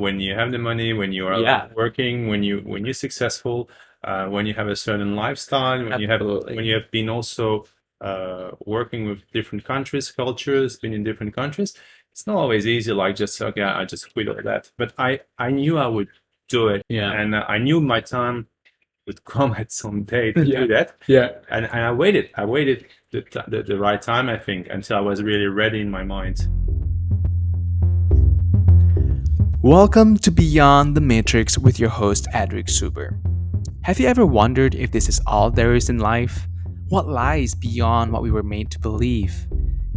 when you have the money, when you are Yeah, working, when you're successful, when you have a certain lifestyle, when absolutely. you have been also working with different countries, cultures, been in different countries. It's not always easy, like just okay, I just quit all that. But I knew I would do it, Yeah. and I knew my time would come at some day to Yeah. do that. Yeah. And I waited. I waited the right time, I think, until I was really ready in my mind. Welcome to Beyond the Matrix with your host, Adric Suber. Have you ever wondered if this is all there is in life? What lies beyond what we were made to believe?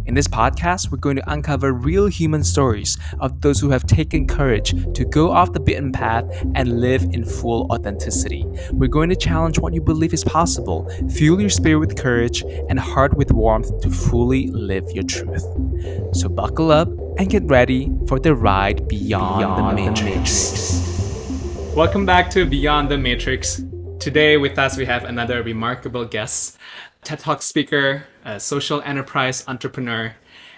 In this podcast, we're going to uncover real human stories of those who have taken courage to go off the beaten path and live in full authenticity. We're going to challenge what you believe is possible, fuel your spirit with courage, and heart with warmth to fully live your truth. So buckle up and get ready for the ride beyond the Matrix. Welcome back to Beyond the Matrix. Today with us we have another remarkable guest, TED Talk speaker, a social enterprise entrepreneur,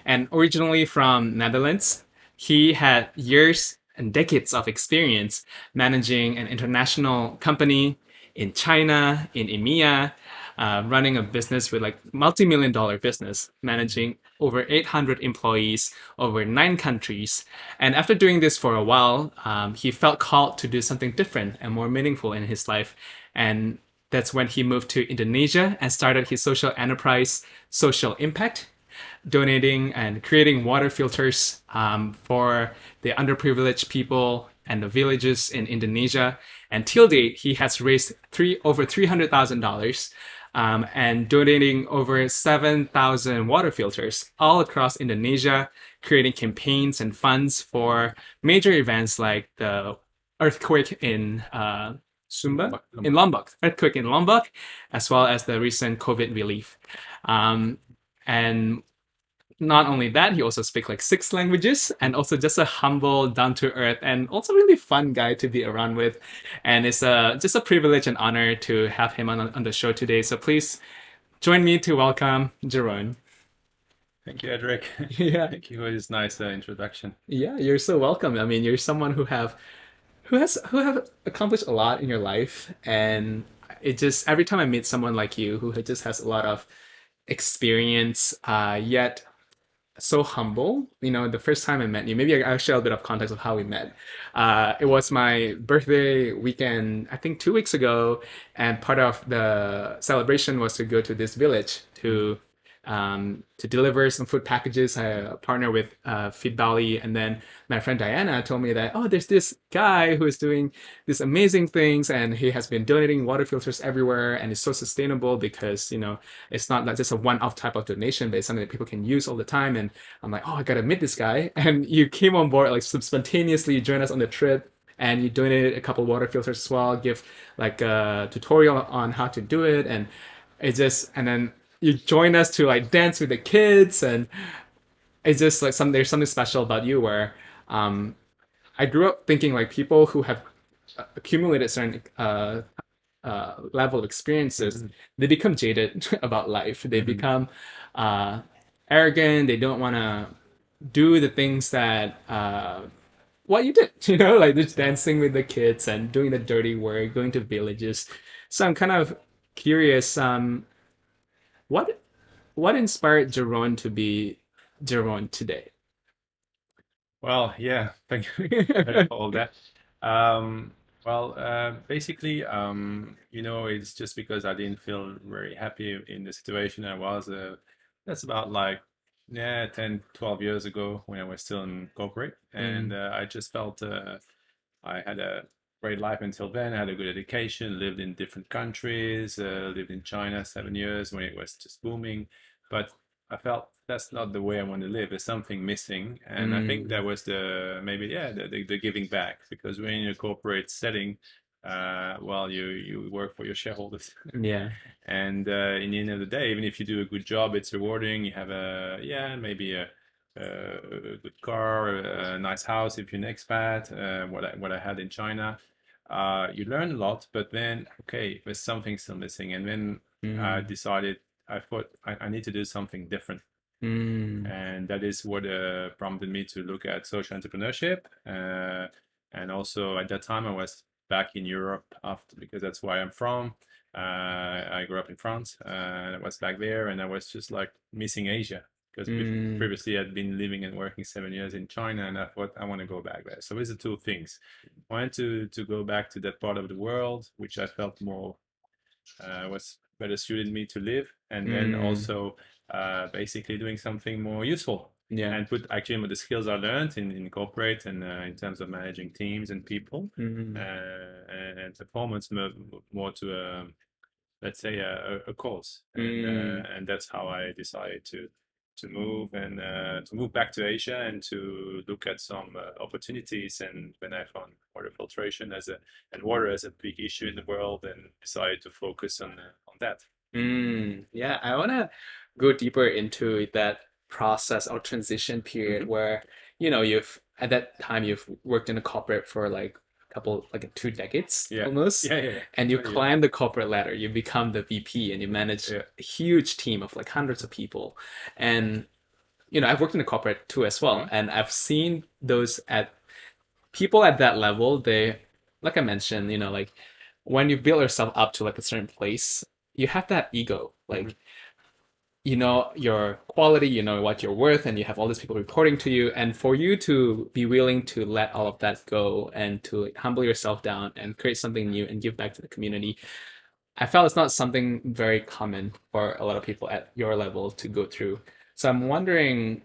and originally from Netherlands. He had years and decades of experience managing an international company in China, in EMEA, running a business with like multi-million dollar business, managing over 800 employees over 9 countries. And after doing this for a while, he felt called to do something different and more meaningful in his life. And that's when he moved to Indonesia and started his social enterprise, Social Impact, donating and creating water filters for the underprivileged people and the villages in Indonesia. And till date, he has raised over $300,000 and donating over 7,000 water filters all across Indonesia, creating campaigns and funds for major events like the earthquake in Sumba, in Lombok, earthquake in Lombok, as well as the recent COVID relief. And not only that, he also speaks like 6 languages and also just a humble, down to earth, and also really fun guy to be around with. And it's just a privilege and honor to have him on the show today. So please join me to welcome Jeroen. Thank you, Edric. Yeah, Thank you for this nice introduction. yeah, you're so welcome. I mean, you're someone who have accomplished a lot in your life, and it just every time I meet someone like you who just has a lot of experience, yet so humble. You know, the first time I met you, maybe I'll share a bit of context of how we met. It was my birthday weekend, I think 2 weeks ago, and part of the celebration was to go to this village to deliver some food packages. I partner with Feed Valley, and then my friend Diana told me that, oh, there's this guy who is doing these amazing things, and he has been donating water filters everywhere, and it's so sustainable because it's not like just a one-off type of donation, but it's something that people can use all the time. And I'm like, oh, I gotta meet this guy. And you came on board like spontaneously, joined us on the trip, and you donated a couple water filters as well, give like a tutorial on how to do it, and then you join us to like dance with the kids, and it's just like there's something special about you where um, I grew up thinking like people who have accumulated certain level of experiences, Mhm. they become jaded about life. They Mhm. become uh, arrogant. They don't want to do the things that what you did, like just Yeah. dancing with the kids and doing the dirty work, going to villages. So I'm kind of curious, what what inspired Jeroen to be Jeroen today? Well, yeah, thank you for all that. Um, Basically, it's just because I didn't feel very happy in the situation I was. That's about like, yeah, 10, 12 years ago when I was still in corporate. And Mm, I just felt I had a great life until then. I had a good education, lived in different countries, lived in China 7 years when it was just booming. But I felt that's not the way I want to live. There's something missing, and I think mm, that was the giving back, because when in a corporate setting, you work for your shareholders, yeah. and in the end of the day, even if you do a good job, it's rewarding. You have maybe a good car, a nice house if you're an expat. What I had in China, you learn a lot, but then okay, there's something still missing, and then I Mm, decided I thought I need to do something different, mm, and that is what prompted me to look at social entrepreneurship. And also at that time, I was back in Europe after because that's where I'm from. I grew up in France, and I was back there, and I was just like missing Asia because Mm, previously I'd been living and working 7 years in China, and I thought I want to go back there. So these are two things. I wanted to go back to that part of the world, which I felt more was better suited me to live, and then mm, also basically doing something more useful yeah. and put actually the skills I learned in corporate and in terms of managing teams and people Mm, and performance more to let's say a cause, mm. and that's how I decided to move and to move back to Asia and to look at some opportunities. And when I found water filtration as a and water as a big issue in the world, and decided to focus on that. Yeah, I want to go deeper into that process or transition period Hmm. where, you've at that time you've worked in a corporate for like a couple, like 2 decades Yeah, almost, yeah. and you 20 years. climb the corporate ladder, you become the VP, and you manage Yeah. a huge team of like hundreds of people. And, I've worked in a corporate too as well, Hmm. and I've seen those at people at that level, they, like I mentioned, like when you build yourself up to like a certain place, you have that ego. Hmm. Like, you know your quality, you know what you're worth, and you have all these people reporting to you. And for you to be willing to let all of that go and to humble yourself down and create something new and give back to the community, I felt it's not something very common for a lot of people at your level to go through. So I'm wondering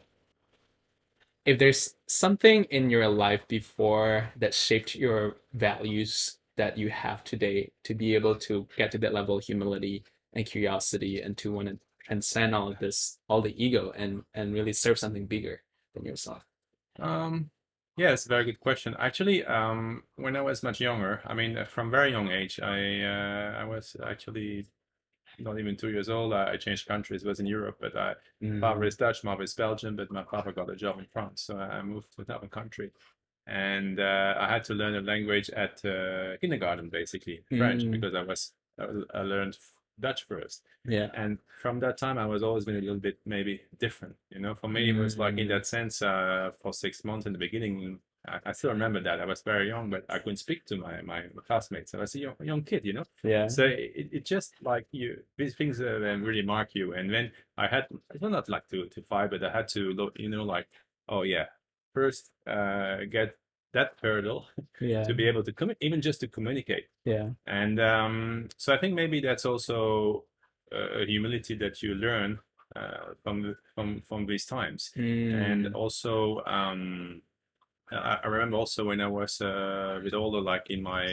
if there's something in your life before that shaped your values that you have today to be able to get to that level of humility and curiosity and to want to transcend all of this, all the ego, and really serve something bigger than yourself. Um, yeah, it's a very good question. Actually, when I was much younger, I mean, from very young age, I was actually not even 2 years old. I changed countries. It was in Europe, but father Mm, is Dutch, mother is Belgian, but my father got a job in France, so I moved to another country, and I had to learn a language at kindergarten, basically French, mm, because I learned Dutch first, yeah. and from that time I was always been a little bit maybe different. For me, it was like in Mm, that sense for 6 months in the beginning. I still remember that I was very young, but I couldn't speak to my classmates. I was a young kid. yeah. So it just like these things really mark you. And then I had, well, not like to fight, but I had to look, like, oh yeah, first get that hurdle Yeah. to be able to even just to communicate. Yeah. And so I think maybe that's also a humility that you learn from these times. And Mm, also, I remember also when I was a bit older, like in my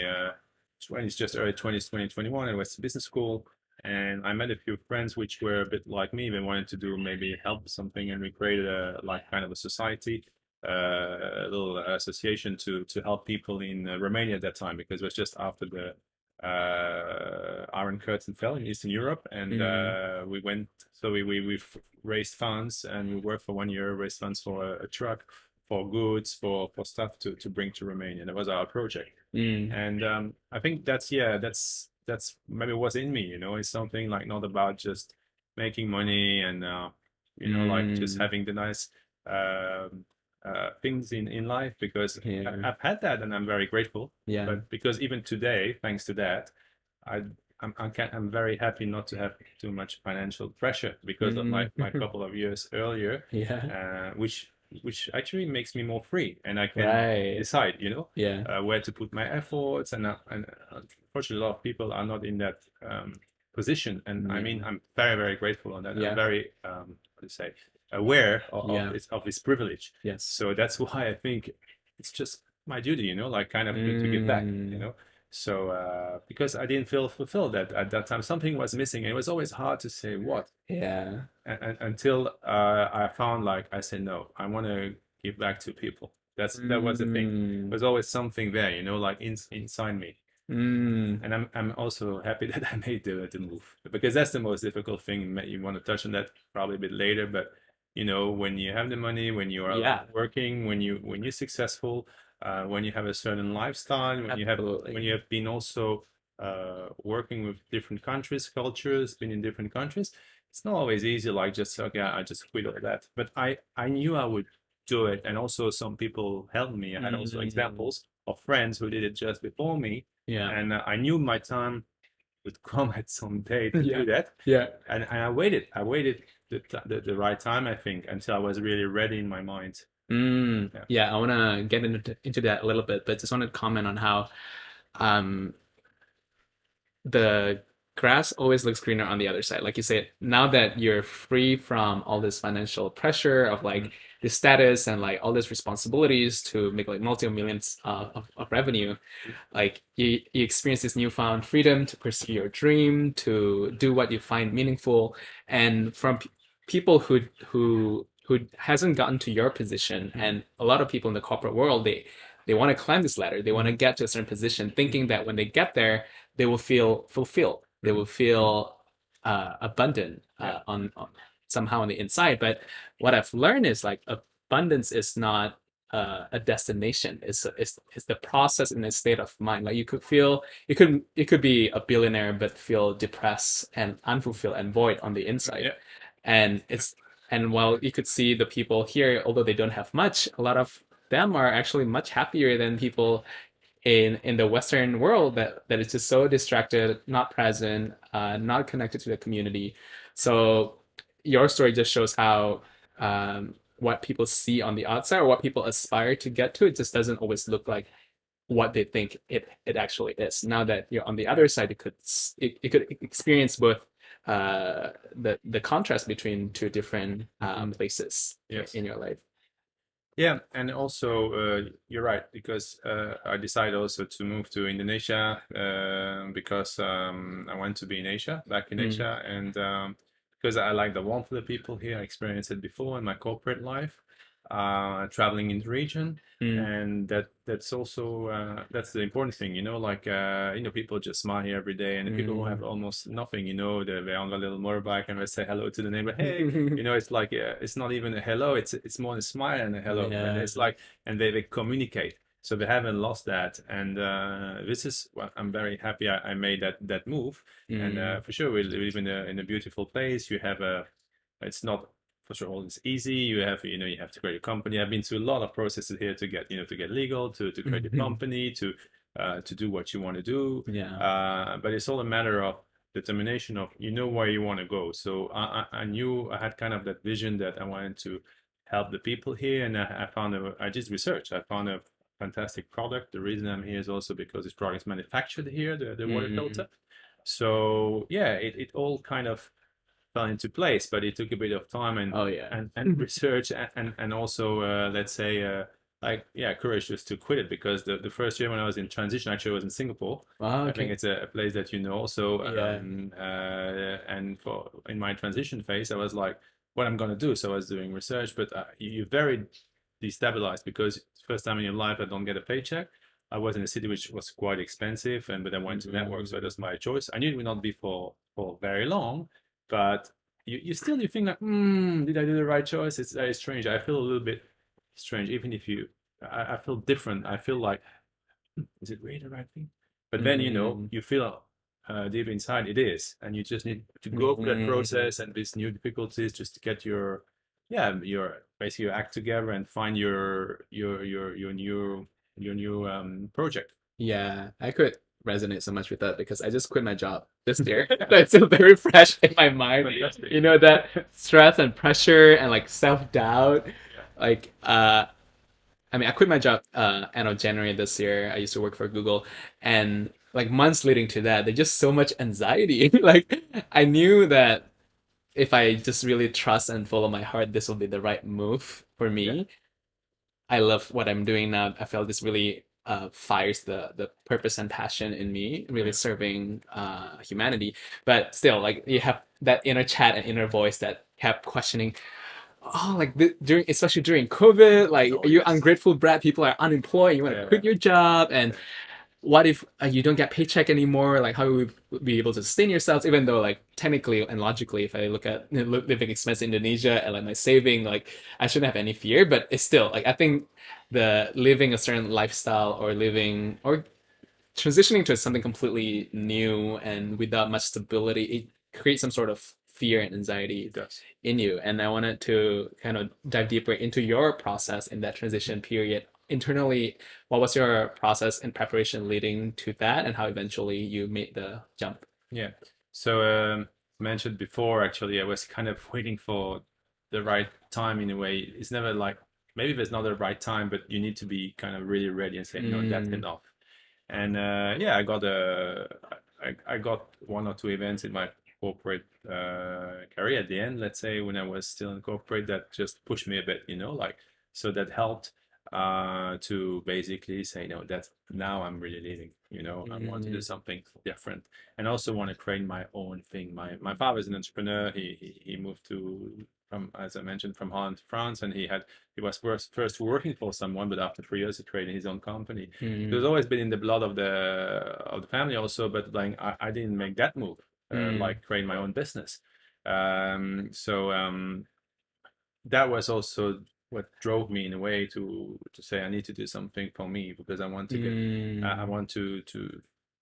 20s, just early 20s, 2021, I was to business school, and I met a few friends which were a bit like me. They wanted to do maybe help something, and we created a like kind of a society, a little association to help people in Romania at that time, because it was just after the Iron Curtain fell in Eastern Europe, and mm, we went. So we raised funds, and we worked for 1 year, raised funds for a truck, for goods, for stuff to bring to Romania. That was our project. mm, And I think that's maybe what's in me. It's something like not about just making money and like just mm, having the nice um, things in life, because yeah. I've had that and I'm very grateful. Yeah. But because even today, thanks to that, I I'm very happy not to have too much financial pressure because of Mm, my couple of years earlier, yeah. which actually makes me more free, and I can Right. decide, Yeah. where to put my efforts. And unfortunately, a lot of people are not in that position. And I mean, Yeah. I'm very, very grateful on that. I'm Yeah. very, how to say, aware Yeah. of this privilege. Yes. So that's why I think it's just my duty, like kind of to give back. Mm, So because I didn't feel fulfilled at that time, something was missing, and it was always hard to say what. yeah. Until I found, like, I said, no, I want to give back to people. That was the thing. Mm, There's always something there, like inside me. mm, And I'm also happy that I made the move, because that's the most difficult thing. You want to touch on that probably a bit later, but when you have the money, when you are yeah. working, when you're successful, when you have a certain lifestyle, when Absolutely. you have been also working with different countries, cultures, been in different countries, it's not always easy. Like, just okay, I just quit all that. But I knew I would do it, and also some people helped me. I had also Mm, examples of friends who did it just before me, Yeah. and I knew my time would come at some day to Yeah. do that, Yeah. and I waited. I waited the right time, I think, until I was really ready in my mind. Yeah. Yeah, I want to get into that a little bit, but just want to comment on how um the grass always looks greener on the other side. Like you said, now that you're free from all this financial pressure of like Mm, the status and like all these responsibilities to make like multi-millions of revenue, like you experience this newfound freedom to pursue your dream, to do what you find meaningful. And from people who hasn't gotten to your position, mm, and a lot of people in the corporate world, they want to climb this ladder, they want to mm, get to a certain position, thinking that when they get there they will feel fulfilled, they will mm, feel abundant yeah. on somehow on the inside. But what I've learned is like abundance is not a destination. It's the process and the state of mind. Like you could be a billionaire but feel depressed and unfulfilled and void on the inside. Yeah. And it's and while you could see the people here, although they don't have much, a lot of them are actually much happier than people in the Western world that is just so distracted, not present, not connected to the community. So your story just shows how what people see on the outside or what people aspire to get to, it just doesn't always look like what they think it actually is. Now that you're on the other side, it could experience both the contrast between two different Mhm. places Yes. in your life. Yeah, and also you're right because I decided also to move to Indonesia because I want to be in Asia, back in Mm, Asia, and because I like the warmth of the people here. I experienced it before in my corporate life, traveling in the region, mm, and that's also that's the important thing, like people just smile here every day, and the people who have mm. almost nothing, they're on a little motorbike and they say hello to the neighbor, hey. It's like it's not even a hello, it's more a smile and a hello, and Yeah. it's like, and they communicate, so they haven't lost that, and this is what I'm very happy I made that move. And Mm, for sure we live in a beautiful place. You have a It's not for sure all it's easy. You have to create a company. I've been through a lot of processes here to get legal, to create a company, to do what you want to do. yeah. But it's all a matter of determination of where you want to go. So I knew I had kind of that vision that I wanted to help the people here, and I just researched. I found a fantastic product. The reason I'm here is also because this product is manufactured here, the water Mm. filter. So yeah, it all kind of fell into place, but it took a bit of time and Oh yeah. and research and also let's say like yeah, courage just to quit it, because the first year when I was in transition, actually I was in Singapore. Oh, I think okay. it's a place that also, Yeah. and for in my transition phase I was like, what I'm gonna do. So I was doing research, but you're very destabilized because first time in your life I don't get a paycheck. I was in a city which was quite expensive, and but I went to network, so Mm. that was my choice. I knew it would not be for very long, but you think like, did I do the right choice? It's very strange. I feel a little bit strange, even if I feel different. I feel like, is it really the right thing? But then Mm. you feel deep inside it is, and you just need to go through that Mm. process and these new difficulties just to get your basically your act together and find your new project. Yeah, I could resonate so much with that because I just quit my job this year. That's still very fresh in my mind. Fantastic. You know, that stress and pressure and like self-doubt. Yeah. Like I mean, I quit my job end of January this year. I used to work for Google, and like months leading to that, there's just so much anxiety. Like I knew that if I just really trust and follow my heart, this will be the right move for Yeah. me. I love what I'm doing now. I feel this really fires the purpose and passion in me, really Yeah. serving humanity. But still, like you have that inner chat and inner voice that kept questioning. Oh, like during, especially during COVID, like Oh are you yes. ungrateful brat? People are unemployed. You want to Yeah. quit your job, and Yeah. what if you don't get paycheck anymore? Like, how will you be able to sustain yourselves? Even though, like, technically and logically, if I look at living expense in Indonesia and like my saving, like, I shouldn't have any fear. But it's still like I think the living a certain lifestyle or living or transitioning to something completely new and without much stability, it creates some sort of fear and anxiety It does. in you. And I wanted to kind of dive deeper into your process in that transition period internally, what was your process and preparation leading to that, and how eventually you made the jump? Yeah. So mentioned before, actually, I was kind of waiting for the right time in a way. It's never like maybe there's not the right time, but you need to be kind of really ready and say, no, that's Mm, enough. And yeah, I got one or two events in my corporate career at the end, let's say when I was still in corporate, that just pushed me a bit, like so that helped to basically say, no, that's now I'm really leaving, I want to do mm, something different and also want to create my own thing. My father is an entrepreneur. He moved to from, as I mentioned, from Holland to France, and he was first working for someone, but after 3 years he created his own company. It was mm, always been in the blood of the family also, but like I didn't make that move, mm, like create my own business. So that was also what drove me in a way to say I need to do something for me because I want to get I mm, want to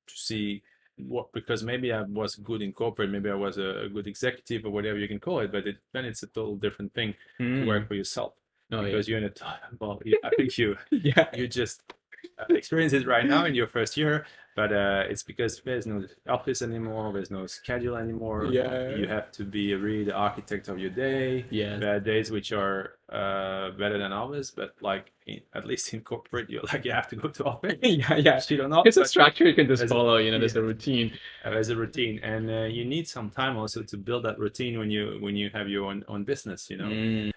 see what, because maybe I was good in corporate, maybe I was a good executive or whatever you can call it, but then it's a total different thing to work mm. for yourself Oh yeah. because you're in a time. Well, I think Yeah. you just experience it right now in your first year, but it's because there's no office anymore, there's no schedule anymore. You Yeah. have to be really the architect of your day. Yes. There are days which are better than others, but like at least in corporate, you're like you have to go to office, Yeah, yeah. shit or not, It's a but structure you can just there's a, follow, there's yeah, a routine. there's a routine, and you need some time also to build that routine when you have your own business. Mm,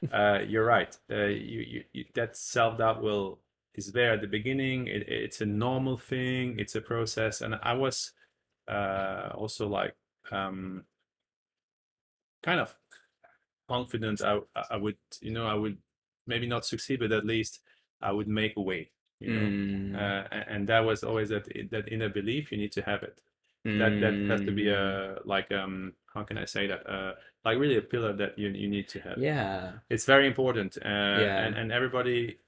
You're right. That self doubt will is there at the beginning. It's a normal thing. It's a process, and I was also like um, kind of confident I would I would maybe not succeed, but at least I would make a way. You know, mm, and that was always that inner belief. You need to have it. That has to be mm. a like how can I say that like really a pillar that you need to have. Yeah. It's very important, Yeah. and everybody,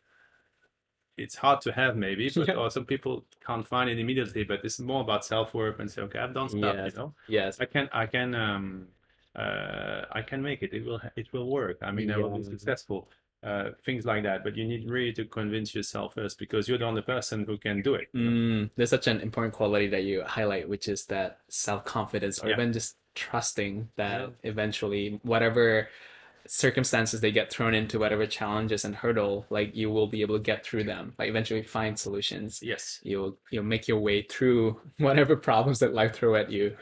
it's hard to have maybe, but Yeah. also people can't find it immediately. But it's more about self-worth and say, okay, I've done stuff, Yes. Yes. I can make it. It will work. I mean, I will be Yeah. successful. Things like that. But you need really to convince yourself first because you're the only person who can do it. There's such an important quality that you highlight, which is that self-confidence, or Yeah. even just trusting Yeah. that eventually, whatever circumstances they get thrown into, whatever challenges and hurdle, like you will be able to get through them. Like eventually find solutions. Yes. You'll make your way through whatever problems that life throw at you.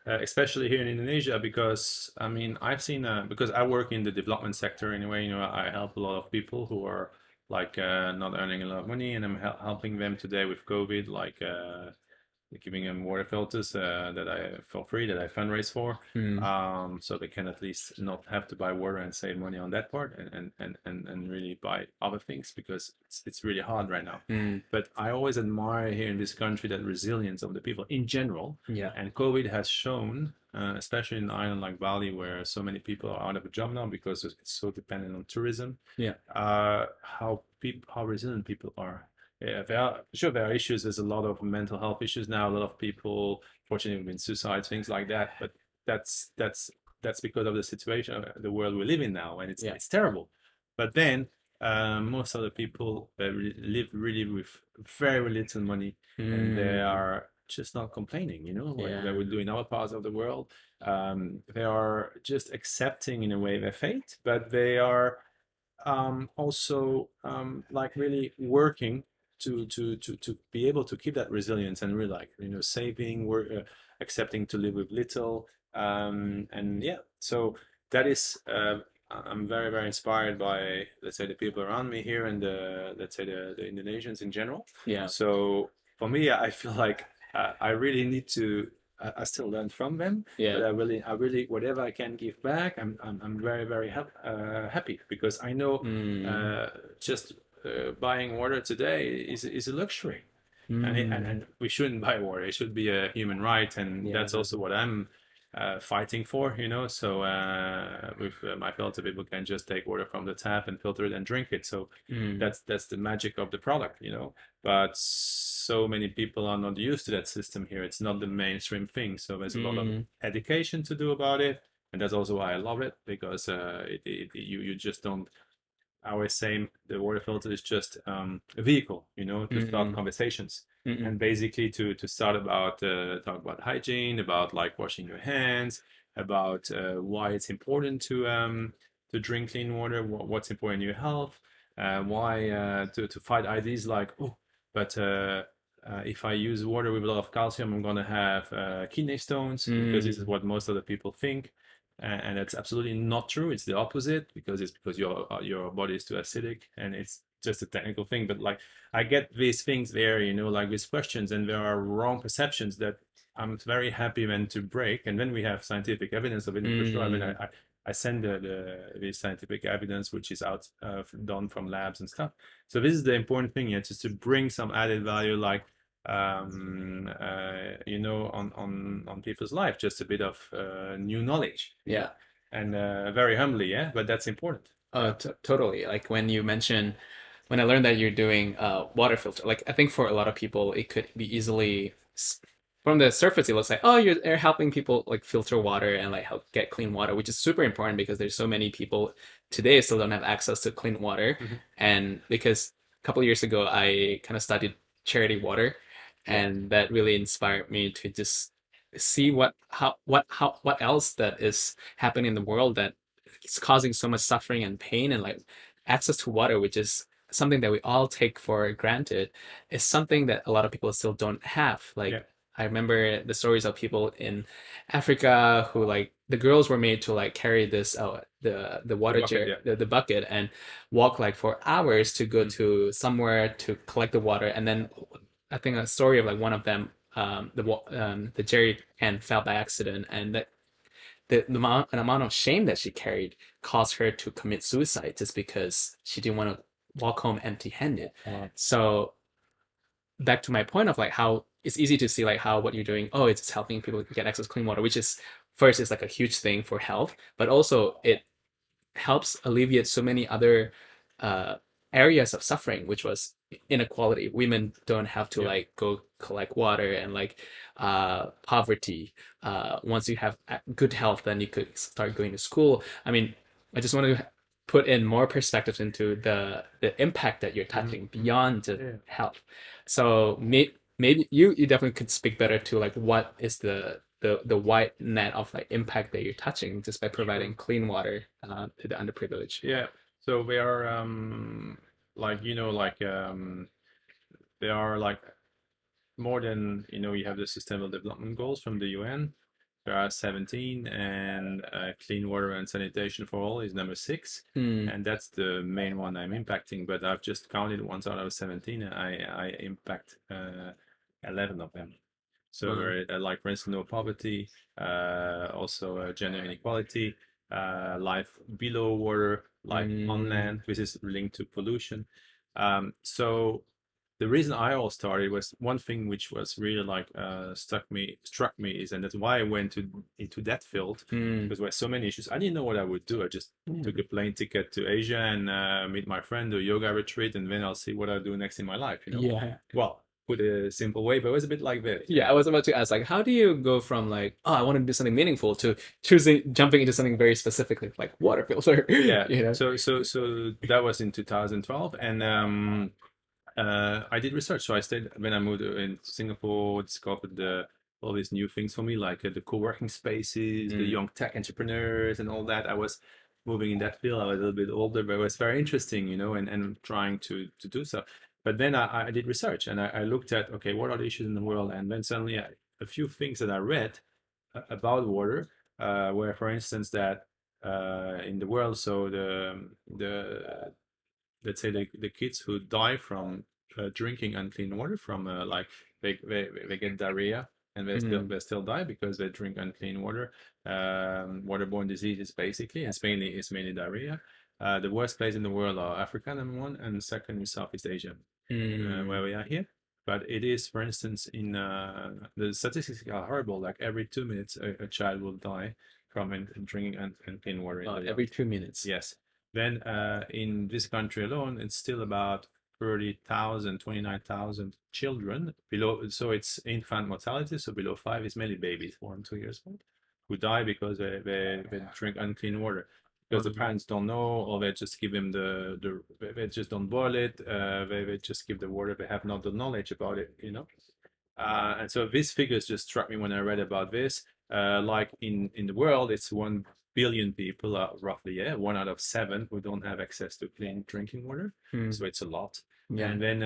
Especially here in Indonesia, because I mean, I've seen because I work in the development sector anyway. I help a lot of people who are like not earning a lot of money, and I'm helping them today with COVID, like giving them water filters that I for free that I fundraise for, Mm, so they can at least not have to buy water and save money on that part, and really buy other things because it's really hard right now. mm, But I always admire here in this country that resilience of the people in general, yeah. and COVID has shown. Especially in an island like Bali, where so many people are out of a job now because it's so dependent on tourism, Yeah. how resilient people are. Yeah, sure there are issues. There's a lot of mental health issues now. A lot of people, fortunately, have been suicides, things like that. But that's that's that's because of the situation, the world we live in now, and Yeah. it's terrible. But then most of the people live really with very little money, and they Mm, are just not complaining. Like they yeah. would do in other parts of the world. They are just accepting in a way their fate, but they are also like really working to be able to keep that resilience and really like saving, work, accepting to live with little, and yeah. So that is I'm very very inspired by, let's say, the people around me here and the, let's say, the Indonesians in general. Yeah. So for me, I feel like I really need to. I still learn from them, Yeah. but I really, whatever I can give back, I'm very, very happy because I know Mm, uh, just buying water today is a luxury, mm, and we shouldn't buy water. It should be a human right, and yeah. that's also what I'm fighting for. So with my filter, people can just take water from the tap and filter it and drink it. So Mm, that's the magic of the product. But so many people are not used to that system here. It's not the mainstream thing. So there's a lot of mm, education to do about it, and that's also why I love it because you just don't. I always say the water filter is just a vehicle, to start Mm, conversations mm, and basically to start about talk about hygiene, about like washing your hands, about why it's important to drink clean water, what's important in your health, why to fight ideas like, oh, but if I use water with a lot of calcium, I'm gonna have kidney stones, because this is mm, what most other people think, and it's absolutely not true. It's the opposite, because it's because your body is too acidic, and it's just a technical thing. But like, I get these things there, like these questions, and there are wrong perceptions that I'm very happy when to break, and then we have scientific evidence of it for sure. I mean, mm. I send the scientific evidence, which is out done from labs and stuff. So this is the important thing, yeah, just to bring some added value, like on people's life, just a bit of new knowledge, Yeah. and very humbly, yeah, but that's important. Yeah. Totally. Like when you mention, when I learned that you're doing water filter, like I think for a lot of people, it could be easily from the surface, it looks like, oh, you're helping people like filter water and like help get clean water, which is super important because there's so many people today still don't have access to clean water. Mhm. And because a couple of years ago, I kind of studied charity water, Yeah. and that really inspired me to just see what else that is happening in the world that it's causing so much suffering and pain, and like access to water, which is something that we all take for granted, is something that a lot of people still don't have. Yeah. Like I remember the stories of people in Africa who like the girls were made to like carry this the The water bucket. jar Yeah. the bucket and walk like for hours to go Mm. to somewhere to collect the water, and then I think a story of like one of them, the jerry can fell by accident, and that an amount of shame that she carried caused her to commit suicide just because she didn't want to walk home empty-handed. Wow. So back to my point of like how it's easy to see like how what you're doing, oh, it's helping people get access to clean water, which is first is like a huge thing for health, but also it helps alleviate so many other uh, areas of suffering, which was inequality. Women don't have to Yeah. like go collect water, and like poverty. Once you have good health, then you could start going to school. I mean, I just want to put in more perspectives into the impact that you're Mhm. touching beyond just Yeah. health. So maybe you definitely could speak better to like what is the wide net of like impact that you're touching just by providing Sure. clean water to the underprivileged. Yeah. So we are like there are like more than, you have the Sustainable Development Goals from the UN. There are 17, and clean water and sanitation for all is number 6, Hmm. and that's the main one I'm impacting. But I've just counted ones out of 17, and I impact 11 of them. So Wow. like for instance, no poverty, also gender inequality, life below water, life on Mm, land, which is linked to pollution. So the reason I all started was one thing which was really like struck me is, and that's why I went into that field, mm. because there were so many issues. I didn't know what I would do. I just took a plane ticket to Asia and meet my friend, do a yoga retreat, and then I'll see what I'll do next in my life. Yeah. Well, put a simple way, but it was a bit like this. Yeah, I was about to ask, like, how do you go from like, oh, I want to do something meaningful to jumping into something very specific, like water filter, Yeah. you know? So that was in 2012, and I did research. So I stayed when I moved in Singapore. Discovered all these new things for me, like the co-working spaces, the Mm, young tech entrepreneurs, and all that. I was moving in that field. I was a little bit older, but it was very interesting, and trying to do so. But then I did research, and I looked at, okay, what are the issues in the world, and then suddenly a few things that I read about water, were, for instance, that in the world, so the let's say the kids who die from drinking unclean water, from like they get diarrhea, and mm, they still die because they drink unclean water. Waterborne diseases basically, and it's mainly diarrhea. The worst place in the world are Africa, number one, and second is Southeast Asia, where mm. we are here. But it is, for instance, in the statistics are horrible. Like every 2 minutes, a child will die from drinking unclean water in the Every 2 minutes. yes. Then in this country alone, it's still about 30,000, 29,000 children below. So it's infant mortality. So below 5 is mainly babies, 1, 2 years old, who die because they drink unclean water. because the parents don't know, or they just give him they just don't boil it. They just give the water. They have not the knowledge about it, you know. And so these figures just struck me when I read about this. Like in the world, it's 1 billion people, roughly, yeah, 1 out of 7 who don't have access to clean drinking water. So it's a lot. Yeah. And then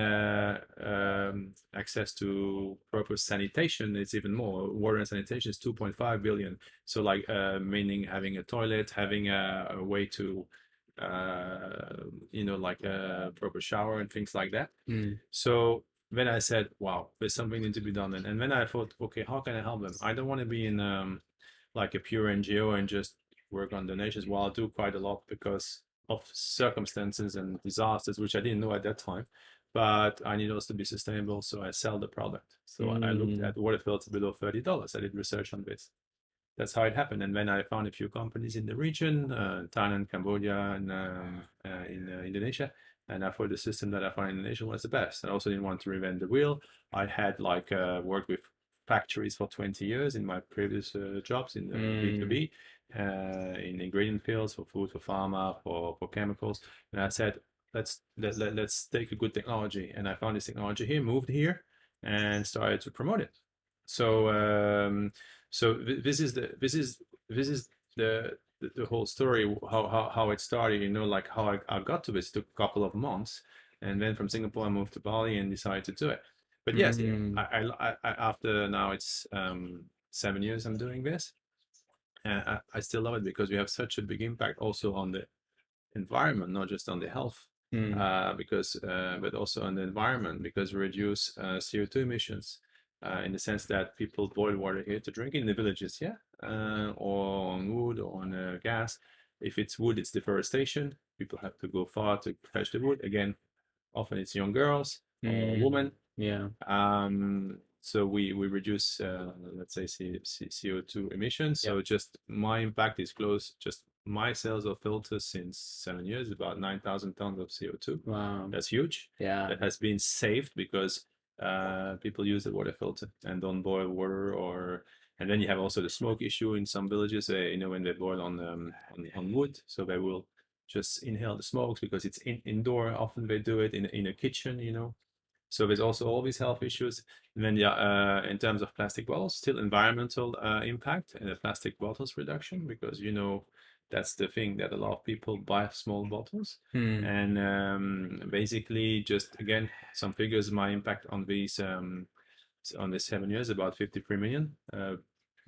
access to proper sanitation is even more. Water and sanitation is 2.5 billion. So like meaning having a toilet, having a way to like a proper shower and things like that. So then I said, wow, there's something need to be done. And then I thought, okay, how can I help them? I don't want to be in like a pure NGO and just work on donations. Well, I do quite a lot because of circumstances and disasters, which I didn't know at that time. But I need also to be sustainable, so I sell the product. So I looked at water filters below $30. I did research on this. That's how it happened. And then I found a few companies in the region, Thailand, Cambodia, and in Indonesia. And I thought the system that I found in Indonesia was the best. I also didn't want to reinvent the wheel. I had like worked with factories for 20 years in my previous jobs in B2B, in ingredient fields for food, for pharma, for chemicals. And I said, let's take a good technology. And I found this technology here, moved here, and started to promote it. So this is the whole story, how it started, like how I got to this. It took a couple of months, and then from Singapore I moved to Bali and decided to do it. But yes, after now it's 7 years I'm doing this, and I still love it because we have such a big impact also on the environment, not just on the health, but also on the environment, because we reduce CO2 emissions in the sense that people boil water here to drink in the villages, yeah, or on wood or on gas. If it's wood, it's deforestation. People have to go far to fetch the wood. Again, often it's young girls or women. Yeah. So we reduce, let's say, CO2 emissions. So just my impact is close, just my sales of filters since 7 years, about 9,000 tons of CO2. Wow. That's huge. Yeah. That has been saved because people use the water filter and don't boil water. And then you have also the smoke issue in some villages, when they boil on wood, so they will just inhale the smokes because it's indoor. Often they do it in a kitchen. So there's also all these health issues. And then, in terms of plastic bottles, still environmental impact and the plastic bottles reduction, because that's the thing that a lot of people buy small bottles. And basically, just again, some figures, my impact on these on the 7 years, about 53 million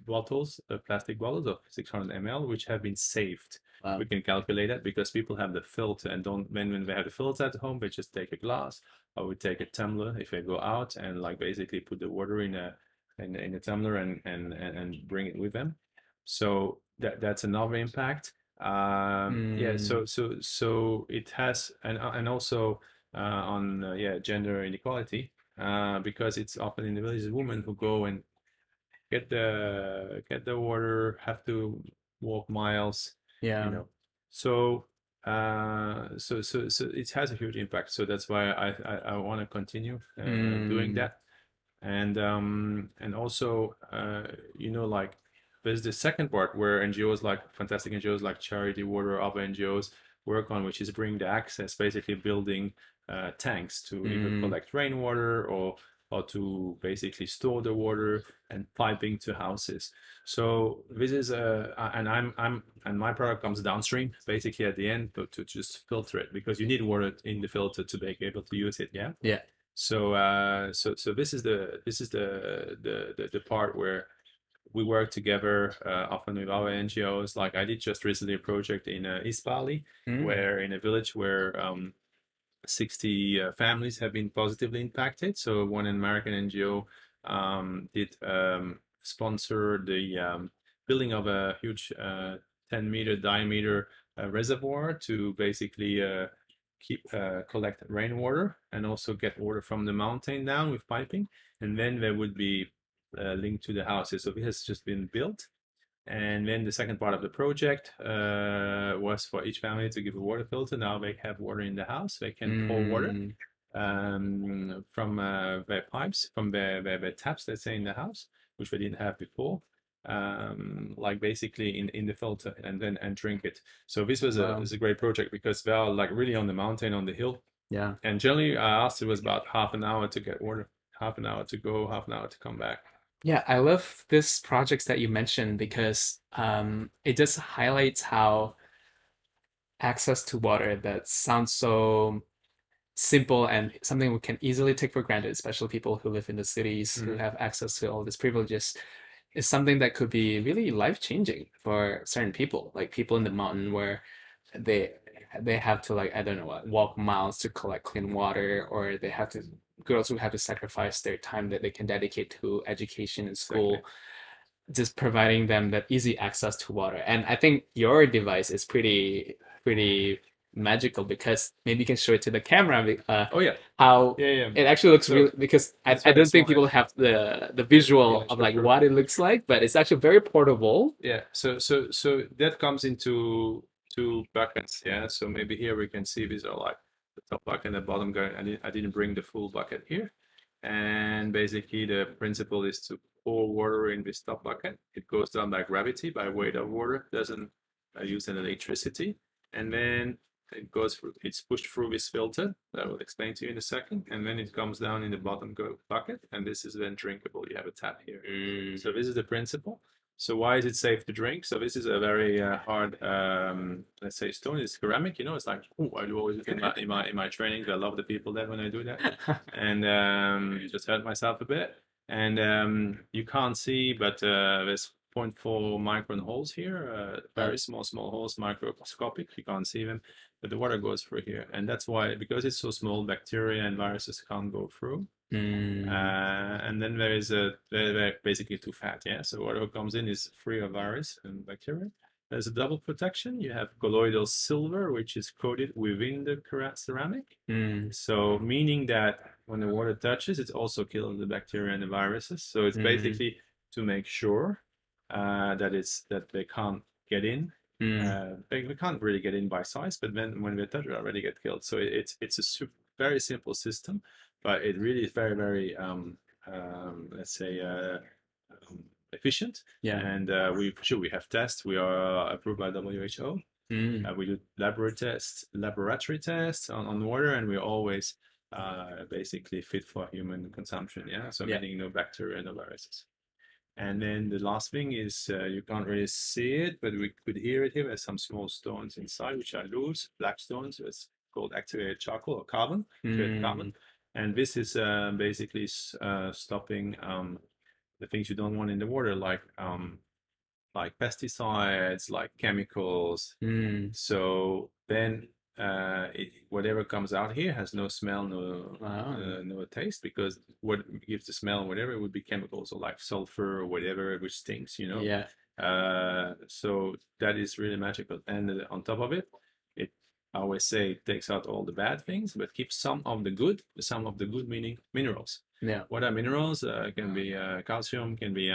bottles, plastic bottles of 600 ml, which have been saved. Wow. We can calculate that because people have the filter and don't, when they have the filter at home, they just take a glass, or we take a tumbler if they go out and like basically put the water in a tumbler and bring it with them. So that's another impact. Yeah. So it has, and also on gender inequality, because it's often in the villages women who go and get the water, have to walk miles, Yeah. So so it has a huge impact. So that's why I want to continue doing that. And also like there's the second part where NGOs, like fantastic NGOs like Charity Water, other NGOs work on, which is bring the access, basically building tanks to either collect rainwater or to basically store the water, and piping to houses. So this is and my product comes downstream, basically at the end, to just filter it, because you need water in the filter to be able to use it. Yeah. Yeah. So so this is the part where we work together, often with our NGOs. Like I did just recently a project in East Bali, where in a village where 60 families have been positively impacted. So one American NGO did sponsor the building of a huge 10-meter diameter reservoir to basically collect rainwater and also get water from the mountain down with piping, and then there would be linked to the houses. So it has just been built. And then the second part of the project was for each family to give a water filter. Now they have water in the house. They can pour water from their pipes, from their taps, let's say, in the house, which they didn't have before. like basically in the filter and then and drink it. So this was Wow. a great project because they are like really on the mountain on the hill. Yeah. And generally, I asked it was about half an hour to get water, half an hour to go, half an hour to come back. Yeah, I love this projects that you mentioned because it just highlights how access to water that sounds so simple and something we can easily take for granted, especially people who live in the cities who Mm, have access to all these privileges, is something that could be really life changing for certain people, like people in the mountain where they they have to like I don't know what walk miles to collect clean water, or they have to girls who have to sacrifice their time that they can dedicate to education and exactly. school, just providing them that easy access to water. And I think your device is pretty magical because maybe you can show it to the camera Oh yeah, how yeah, yeah. it actually looks So really because that's I very don't think small people actually. have the Yeah, yeah, visual of sure, like sure. what it looks like, but it's actually very portable. Yeah, so that comes into two buckets. Yeah, so maybe here we can see these are like the top bucket and the bottom bucket. I didn't bring the full bucket here, and basically the principle is to pour water in this top bucket. It goes down by gravity, by weight of water. Doesn't use an electricity, and then it goes through. It's pushed through this filter that I will explain to you in a second, and then it comes down in the bottom bucket, and this is then drinkable. You have a tap here. Mm. So this is the principle. So why is it safe to drink? So this is a very hard, let's say, stone. It's ceramic. You know, it's like I do always in my trainings. I love the people there when I do that, and just hurt myself a bit. And you can't see, but there's zero point 0.4 micron holes here, Uh, very small holes, microscopic. You can't see them, but the water goes through here, and that's why because it's so small, bacteria and viruses can't go through. mm, And then there is they're basically too fat, yeah. So whatever comes in is free of virus and bacteria. There's a double protection. You have colloidal silver, which is coated within the ceramic. mm, So meaning that when the water touches, it also kills the bacteria and the viruses. So it's mm, basically to make sure that they can't get in. mm. They can't really get in by size, but then when they touch, they already get killed. So it's a very simple system, but it really is very let's say efficient. Yeah. And we have tests. We are approved by WHO. Mm, We do laboratory tests on water, and we're always basically fit for human consumption. Yeah, so yeah. meaning no bacteria, no viruses. And then the last thing is you can't really see it, but we could hear it here. There's some small stones inside, which are loose, black stones. So it's called activated charcoal or carbon, activated Mm, carbon. And this is basically stopping the things you don't want in the water, like pesticides, like chemicals. mm. So then whatever comes out here has no smell, Wow. no taste, because what gives the smell, whatever, it would be chemicals or like sulfur or whatever, which stinks, you know. Yeah. So that is really magical. And on top of it, it I always say it takes out all the bad things, but keeps some of the good. Some of the good meaning minerals. Yeah. What are minerals? Can be calcium, can be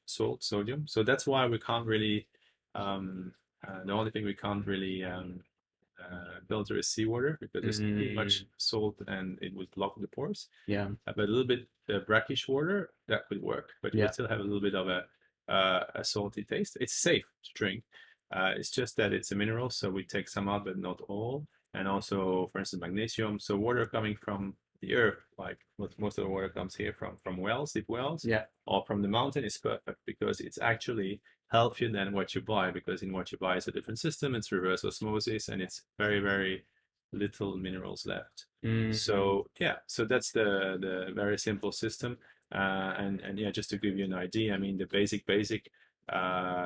salt, sodium. So that's why we can't really. The only thing we can't really filter is seawater because there's too much Mm, salt and it would block the pores. yeah. But a little bit brackish water that could work, but you would Yeah. still have a little bit of a salty taste. It's safe to drink. It's just that it's a mineral, so we take some out, but not all. And also, for instance, magnesium. So water coming from the earth, like most of the water comes here from wells, deep wells, Yeah. or from the mountain, is perfect because it's actually healthier than what you buy. Because in what you buy is a different system. It's reverse osmosis, and it's very little minerals left. Mm, So yeah, so that's the very simple system. And yeah, just to give you an idea, I mean the basic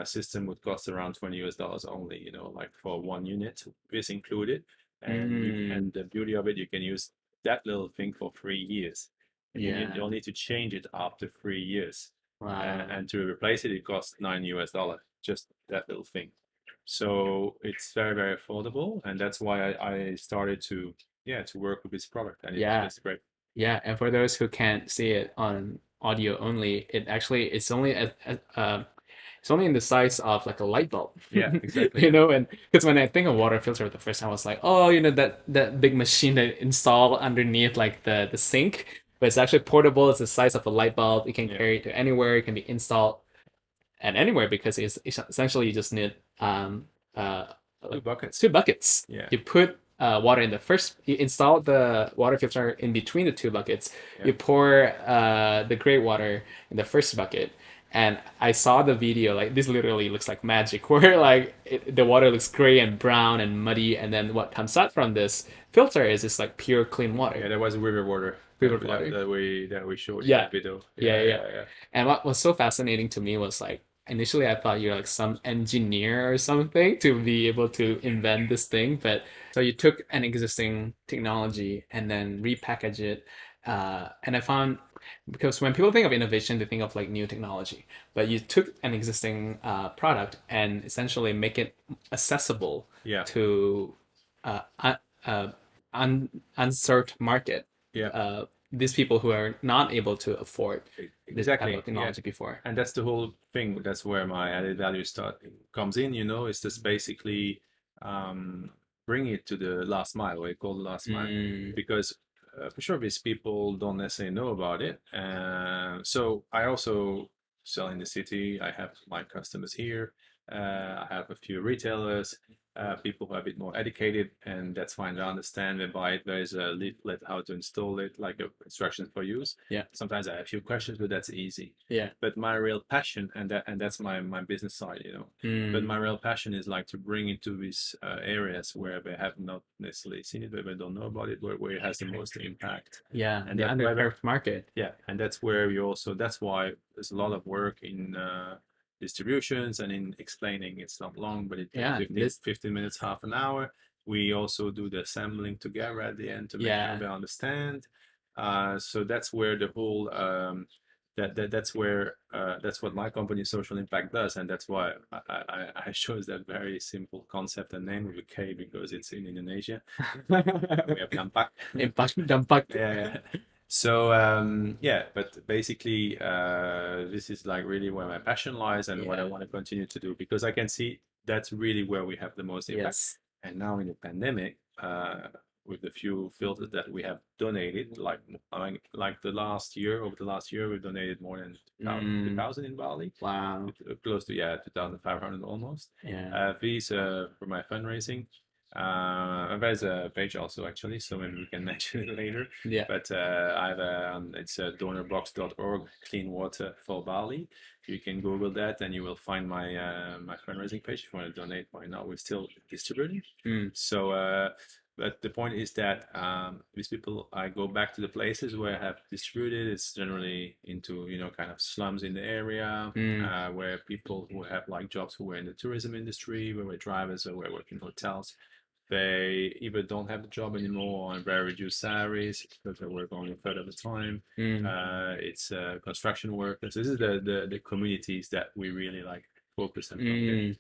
system would cost around $20 only, you know, like for one unit, this included. And mm. the beauty of it, you can use that little thing for 3 years, and Yeah. you'll need to change it after 3 years. Wow. And to replace it, it costs $9, just that little thing. So it's very affordable, and that's why I started to yeah to work with this product, and Yeah. it's great. Yeah. And for those who can't see it on audio only, it actually it's only in the size of like a light bulb. Yeah, exactly. You Yeah, know, and because when I think of water filter the first time, I was like, oh, that big machine that install underneath like the sink, but it's actually portable. It's the size of a light bulb. You can yeah, carry it to anywhere. It can be installed and anywhere because it's essentially you just need uh Two like buckets. two buckets. Yeah. You put water in the first. You install the water filter in between the two buckets. Yeah. You pour the gray water in the first bucket. And I saw the video. Like this literally looks like magic, where like the water looks gray and brown and muddy, and then what comes out from this filter is just like pure clean Yeah, water, there was river water river water. that we showed in Yeah, that video. yeah, Yeah, yeah. yeah, yeah. And what was so fascinating to me was like initially I thought you're like some engineer or something to be able to invent this thing, but so you took an existing technology and then repackage it. And I found because when people think of innovation, they think of like new technology, but you took an existing product and essentially make it accessible Yeah, to uh, un, uh, unserved market. yeah. Uh, these people who are not able to afford this type of Exactly. Yeah. technology before. And that's the whole thing. That's where my added value start comes in, you know, it's just basically um bring it to the last mile, what you call the last mile. Mm, Because for sure these people don't necessarily know about it. So I also sell in the city. I have my customers here. I have a few retailers, people who are a bit more educated, and that's fine. They understand. They buy it. There is a leaflet how to install it, like instructions for use. yeah, Sometimes I have a few questions, but that's easy. yeah. But my real passion, and that's my business side, you know. But Mm, my real passion is like to bring into these areas where they have not necessarily seen it, where they don't know about it, where it has the most impact. yeah, And the that where underserved market. yeah, and that's where we also that's why there's a lot of work in distributions and in explaining. It's not long, but it takes Yeah, 15, this. 15 minutes, half an hour. We also do the assembling together at the end to make sure Yeah, they understand. So that's where the whole that's where that's what my company social impact does, and that's why I chose that very simple concept and name with a K because it's in Indonesia. We have Dampak. impact, dampak. Yeah, yeah. So yeah, but basically this is like really where my passion lies and what I Yeah. want to continue to do because I can see that's really where we have the most impact. Yes. And now in the pandemic, with the few filters that we have donated, like the last year, over the last year, we've donated more than Mm, 2,000 in Bali, wow. close to yeah 2,500 almost. Yeah. These for my fundraising. There's a page also actually, so maybe we can mention it later. Yeah. But I have it's donorbox.org, clean water for Bali. You can Google that, and you will find my fundraising page. If you want to donate, why not? We're still distributing. Mm, So, but the point is that these people, I go back to the places where I have distributed. It's generally into kind of slums in the area, mm, where people who have like jobs who were in the tourism industry, where we're drivers or we're working in hotels, they either don't have the job anymore or on very reduced salaries because they work only a third of the time. mm, It's construction workers. This is the communities that we really like focus and target. mm,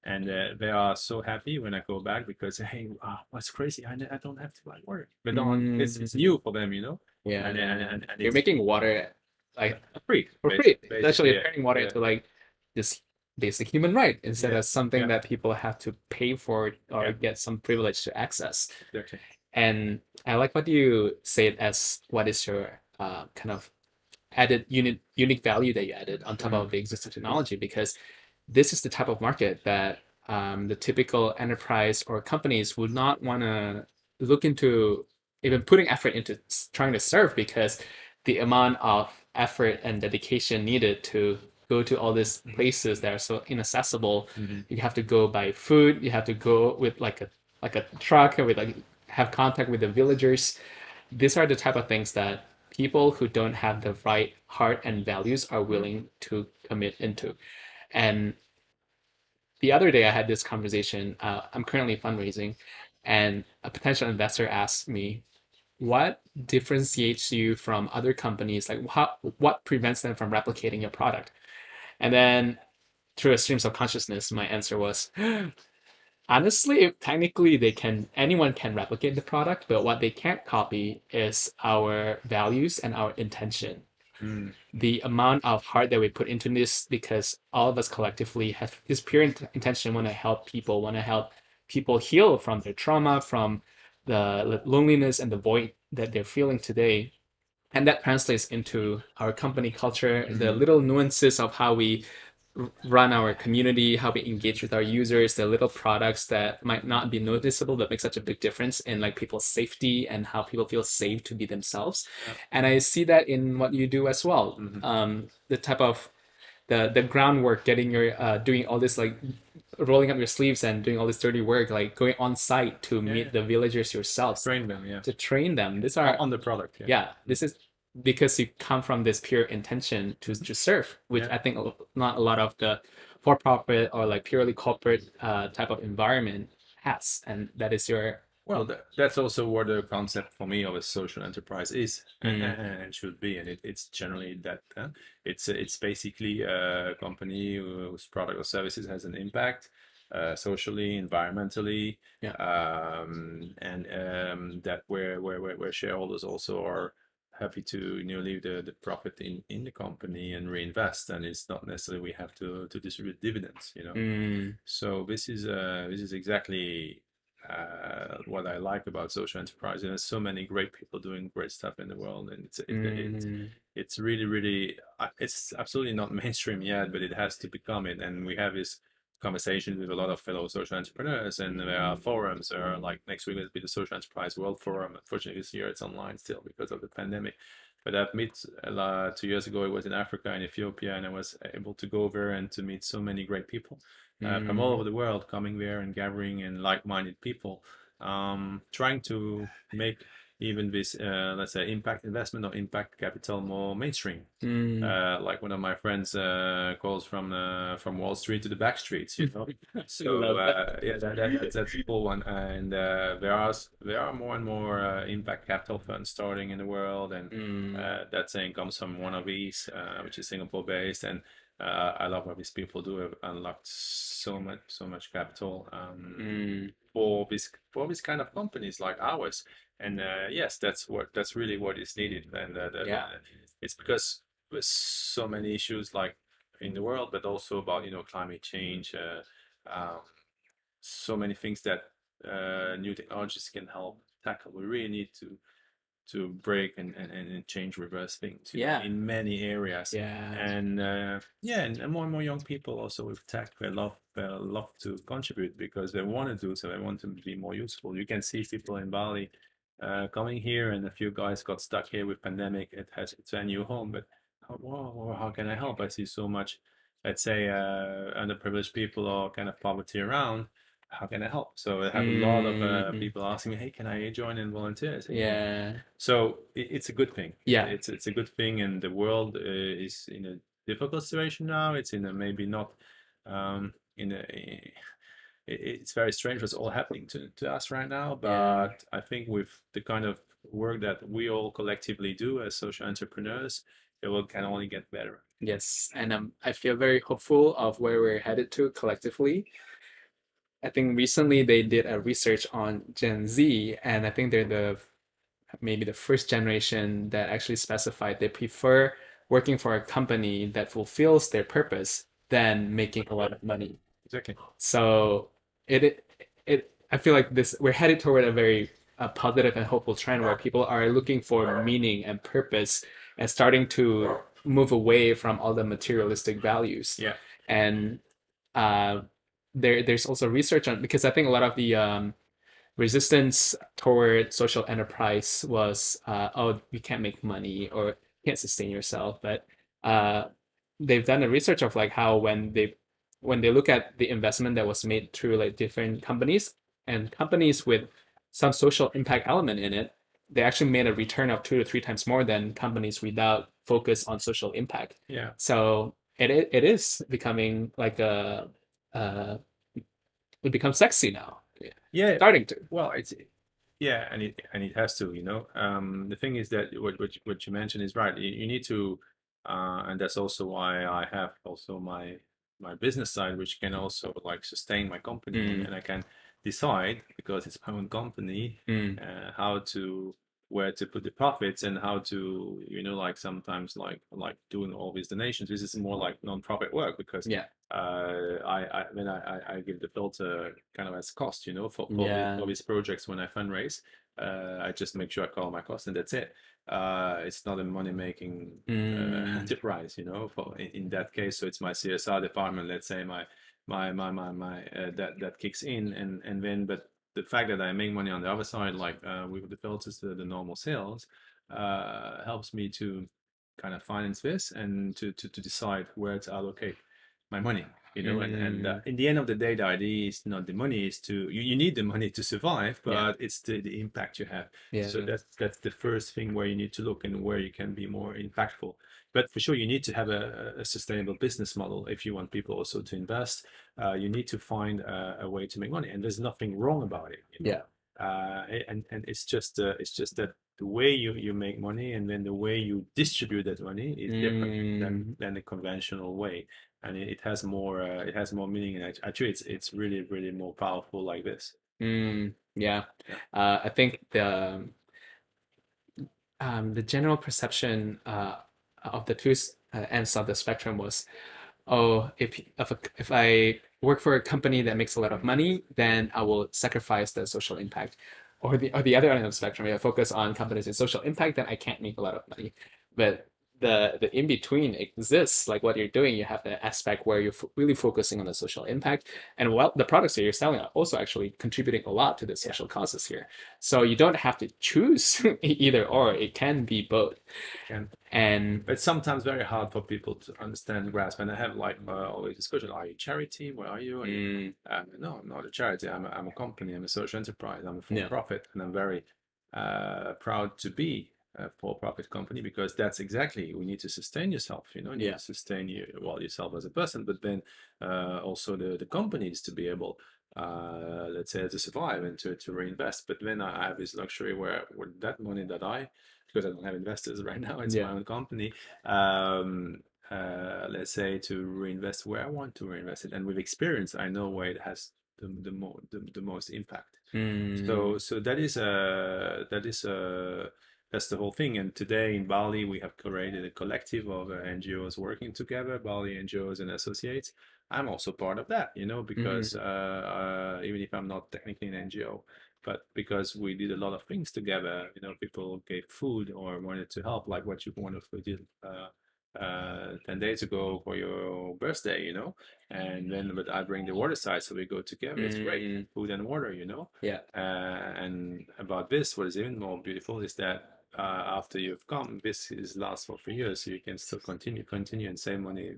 And they are so happy when I go back because hey, wow, what's crazy? I don't have to like work. But don't, it's mm. new for them, you know. Yeah, And yeah, and yeah. and, and You're it's making water like free, for free. Essentially, basically. you're Yeah, turning water yeah, into like this basic human right instead yeah, of something yeah, that people have to pay for or yeah. get some privilege to access. Exactly. And I like what you said as what is your kind of added unique value that you added on top Mm, of the existing technology because this is the type of market that the typical enterprise or companies would not want to look into even putting effort into trying to serve because the amount of effort and dedication needed to go to all these places that are so inaccessible. mhm, You have to go buy food, you have to go with like a truck with like have contact with the villagers. These are the type of things that people who don't have the right heart and values are mm, willing to commit into. And the other day I had this conversation. I'm currently fundraising, and a potential investor asked me, "What differentiates you from other companies? Like, what prevents them from replicating your product?" And then, through a stream of consciousness, my answer was, "Honestly, technically, anyone can replicate the product, but what they can't copy is our values and our intention." mm, The amount of heart that we put into this because all of us collectively have this pure intention, want to help people heal from their trauma, from the loneliness and the void that they're feeling today. And that translates into our company culture, the mhm, little nuances of how we run our community, how we engage with our users, the little products that might not be noticeable but make such a big difference in like people's safety and how people feel safe to be themselves. Yeah. And I see that in what you do as well. The type of the groundwork, getting your doing all this like rolling up your sleeves and doing all this dirty work, like going on site to Yeah, meet yeah. the villagers yourselves, Train them, yeah. to train them. These are On the product, yeah. yeah, this is because you come from this pure intention to serve, which Yeah. I think not a lot of the for-profit or like purely corporate type of environment has, and that is your Well, that's also what the concept for me of a social enterprise is mm, and should be, and it's generally that it's basically a company whose product or services has an impact socially, environmentally, yeah. and that where shareholders also are happy to leave the profit in the company and reinvest, and it's not necessarily we have to distribute dividends, you know. Mm, So this is exactly what I like about social enterprise. And there's so many great people doing great stuff in the world, and mm, it's really it's absolutely not mainstream yet, but it has to become it. And we have this conversation with a lot of fellow social entrepreneurs, and there are forums. There are like next week will be the Social Enterprise World Forum. Unfortunately, this year it's online still because of the pandemic. But I've met 2 years ago. I was in Africa in Ethiopia, and I was able to go over and to meet so many great people from all mm, over the world coming there and gathering and like-minded people, trying to make even this, let's say, impact investment or impact capital more mainstream. mm. Like one of my friends calls from Wall Street to the back streets, you know. So Love that. yeah, that's a cool one. And there are more and more impact capital funds starting in the world, and Mm, that saying comes from one of these, which is Singapore based, and I love what these people do. Have unlocked so much capital mm, for this kind of companies like ours. And yes, that's really what is needed. And yeah. it's because there's so many issues like in the world, but also about climate change. So many things that new technologies can help tackle. We really need to break and change reverse things, Yeah. in many areas. Yeah. And yeah, and more and more young people also with tech, they love to contribute because they want to do so. They want to be more useful. You can see people in Bali coming here, and a few guys got stuck here with pandemic. It's a new home, but how can I help? I see so much, let's say, underprivileged people or kind of poverty around. How can I help? So I have a lot of Mm, people asking me, "Hey, can I join and volunteer?" I say, "Yeah." yeah. So it's a good thing. Yeah. It's a good thing, and the world is in a difficult situation now. It's in a maybe not in a. It's very strange what's all happening to us right now, Yeah. but I think with the kind of work that we all collectively do as social entrepreneurs, it will can only get better. Yes. And I feel very hopeful of where we're headed to collectively. I think recently they did a research on Gen Z, and I think they're the maybe the first generation that actually specified they prefer working for a company that fulfills their purpose than making a lot of money. Exactly. So it I feel like this we're headed toward a very positive and hopeful trend where people are looking for meaning and purpose and starting to move away from all the materialistic values. Yeah. And uh, there's also research on because I think a lot of the resistance toward social enterprise was oh you can't make money or can't sustain yourself, but uh, they've done a research of like how when they look at the investment that was made through like different companies and companies with some social impact element in it, they actually made a return of 2 to 3 times more than companies without focus on social impact. Yeah. So it is becoming like a it becomes sexy now. Yeah. Yeah. Starting to. Well, it's yeah, and it has to, you know. The thing is that what you mentioned is right. You need to, and that's also why I have also my business side, which can also like sustain my company, Mm, and I can decide because it's my own company, mm, how to where to put the profits and how to, like sometimes like doing all these donations. This is more like non-profit work because yeah. I give the filter kind of as cost, for Yeah. these projects when I fundraise. I just make sure I cover my costs and that's it. it's not a money making Mm, enterprise, for in that case. So it's my CSR department, let's say my that kicks in, and then but the fact that I make money on the other side, like with the filters, the normal sales, helps me to kind of finance this and to decide where to allocate my money. And mm, in the end of the day, the idea is not the money, is you need the money to survive, yeah, but it's the impact you have. So yeah, that's the first thing where you need to look and where you can be more impactful. But for sure, you need to have a sustainable business model if you want people also to invest. You need to find a way to make money, and there's nothing wrong about it. yeah. And it's just that the way you make money and then the way you distribute that money is different Mm, than the conventional way, and it has more meaning, and actually it's really more powerful like this. yeah. Yeah. I think the general perception of the ends of the spectrum was, oh, if I work for a company that makes a lot of money, then I will sacrifice the social impact. Or the other end of the spectrum, if I focus on companies with social impact, then I can't make a lot of money. But the in between exists, like what you're doing. You have the aspect where you're really focusing on the social impact, and what the products that you're selling are also actually contributing a lot to the Yeah. social causes here. So you don't have to choose either or. It can be both. And And it's sometimes very hard for people to understand and grasp. And I have like always discussion: Are you charity? What are you? And mm, no, I'm not a charity. I'm a company. I'm a social enterprise. I'm a yeah, for-profit, and I'm very proud to be a for-profit company, because that's exactly, we need to sustain yourself. You need yeah, to sustain yourself as a person, but then also the companies to be able, let's say, to survive and to reinvest. But then I have this luxury where with that money that because I don't have investors right now, it's yeah. my own company. Um, let's say, to reinvest where I want to reinvest it, and with experience, I know where it has the most impact. Mm, So that's the whole thing. And today in Bali, we have created a collective of NGOs working together, Bali NGOs and Associates. I'm also part of that, because mm, even if I'm not technically an NGO, but because we did a lot of things together, people gave food or wanted to help, like what you wonderfully did 10 days ago for your birthday, and then, but I bring the water side, so we go together. It's great, mm, food and water, yeah. and about this, what is even more beautiful is that after you've come, this is lasts for 3 years, so you can still continue and save money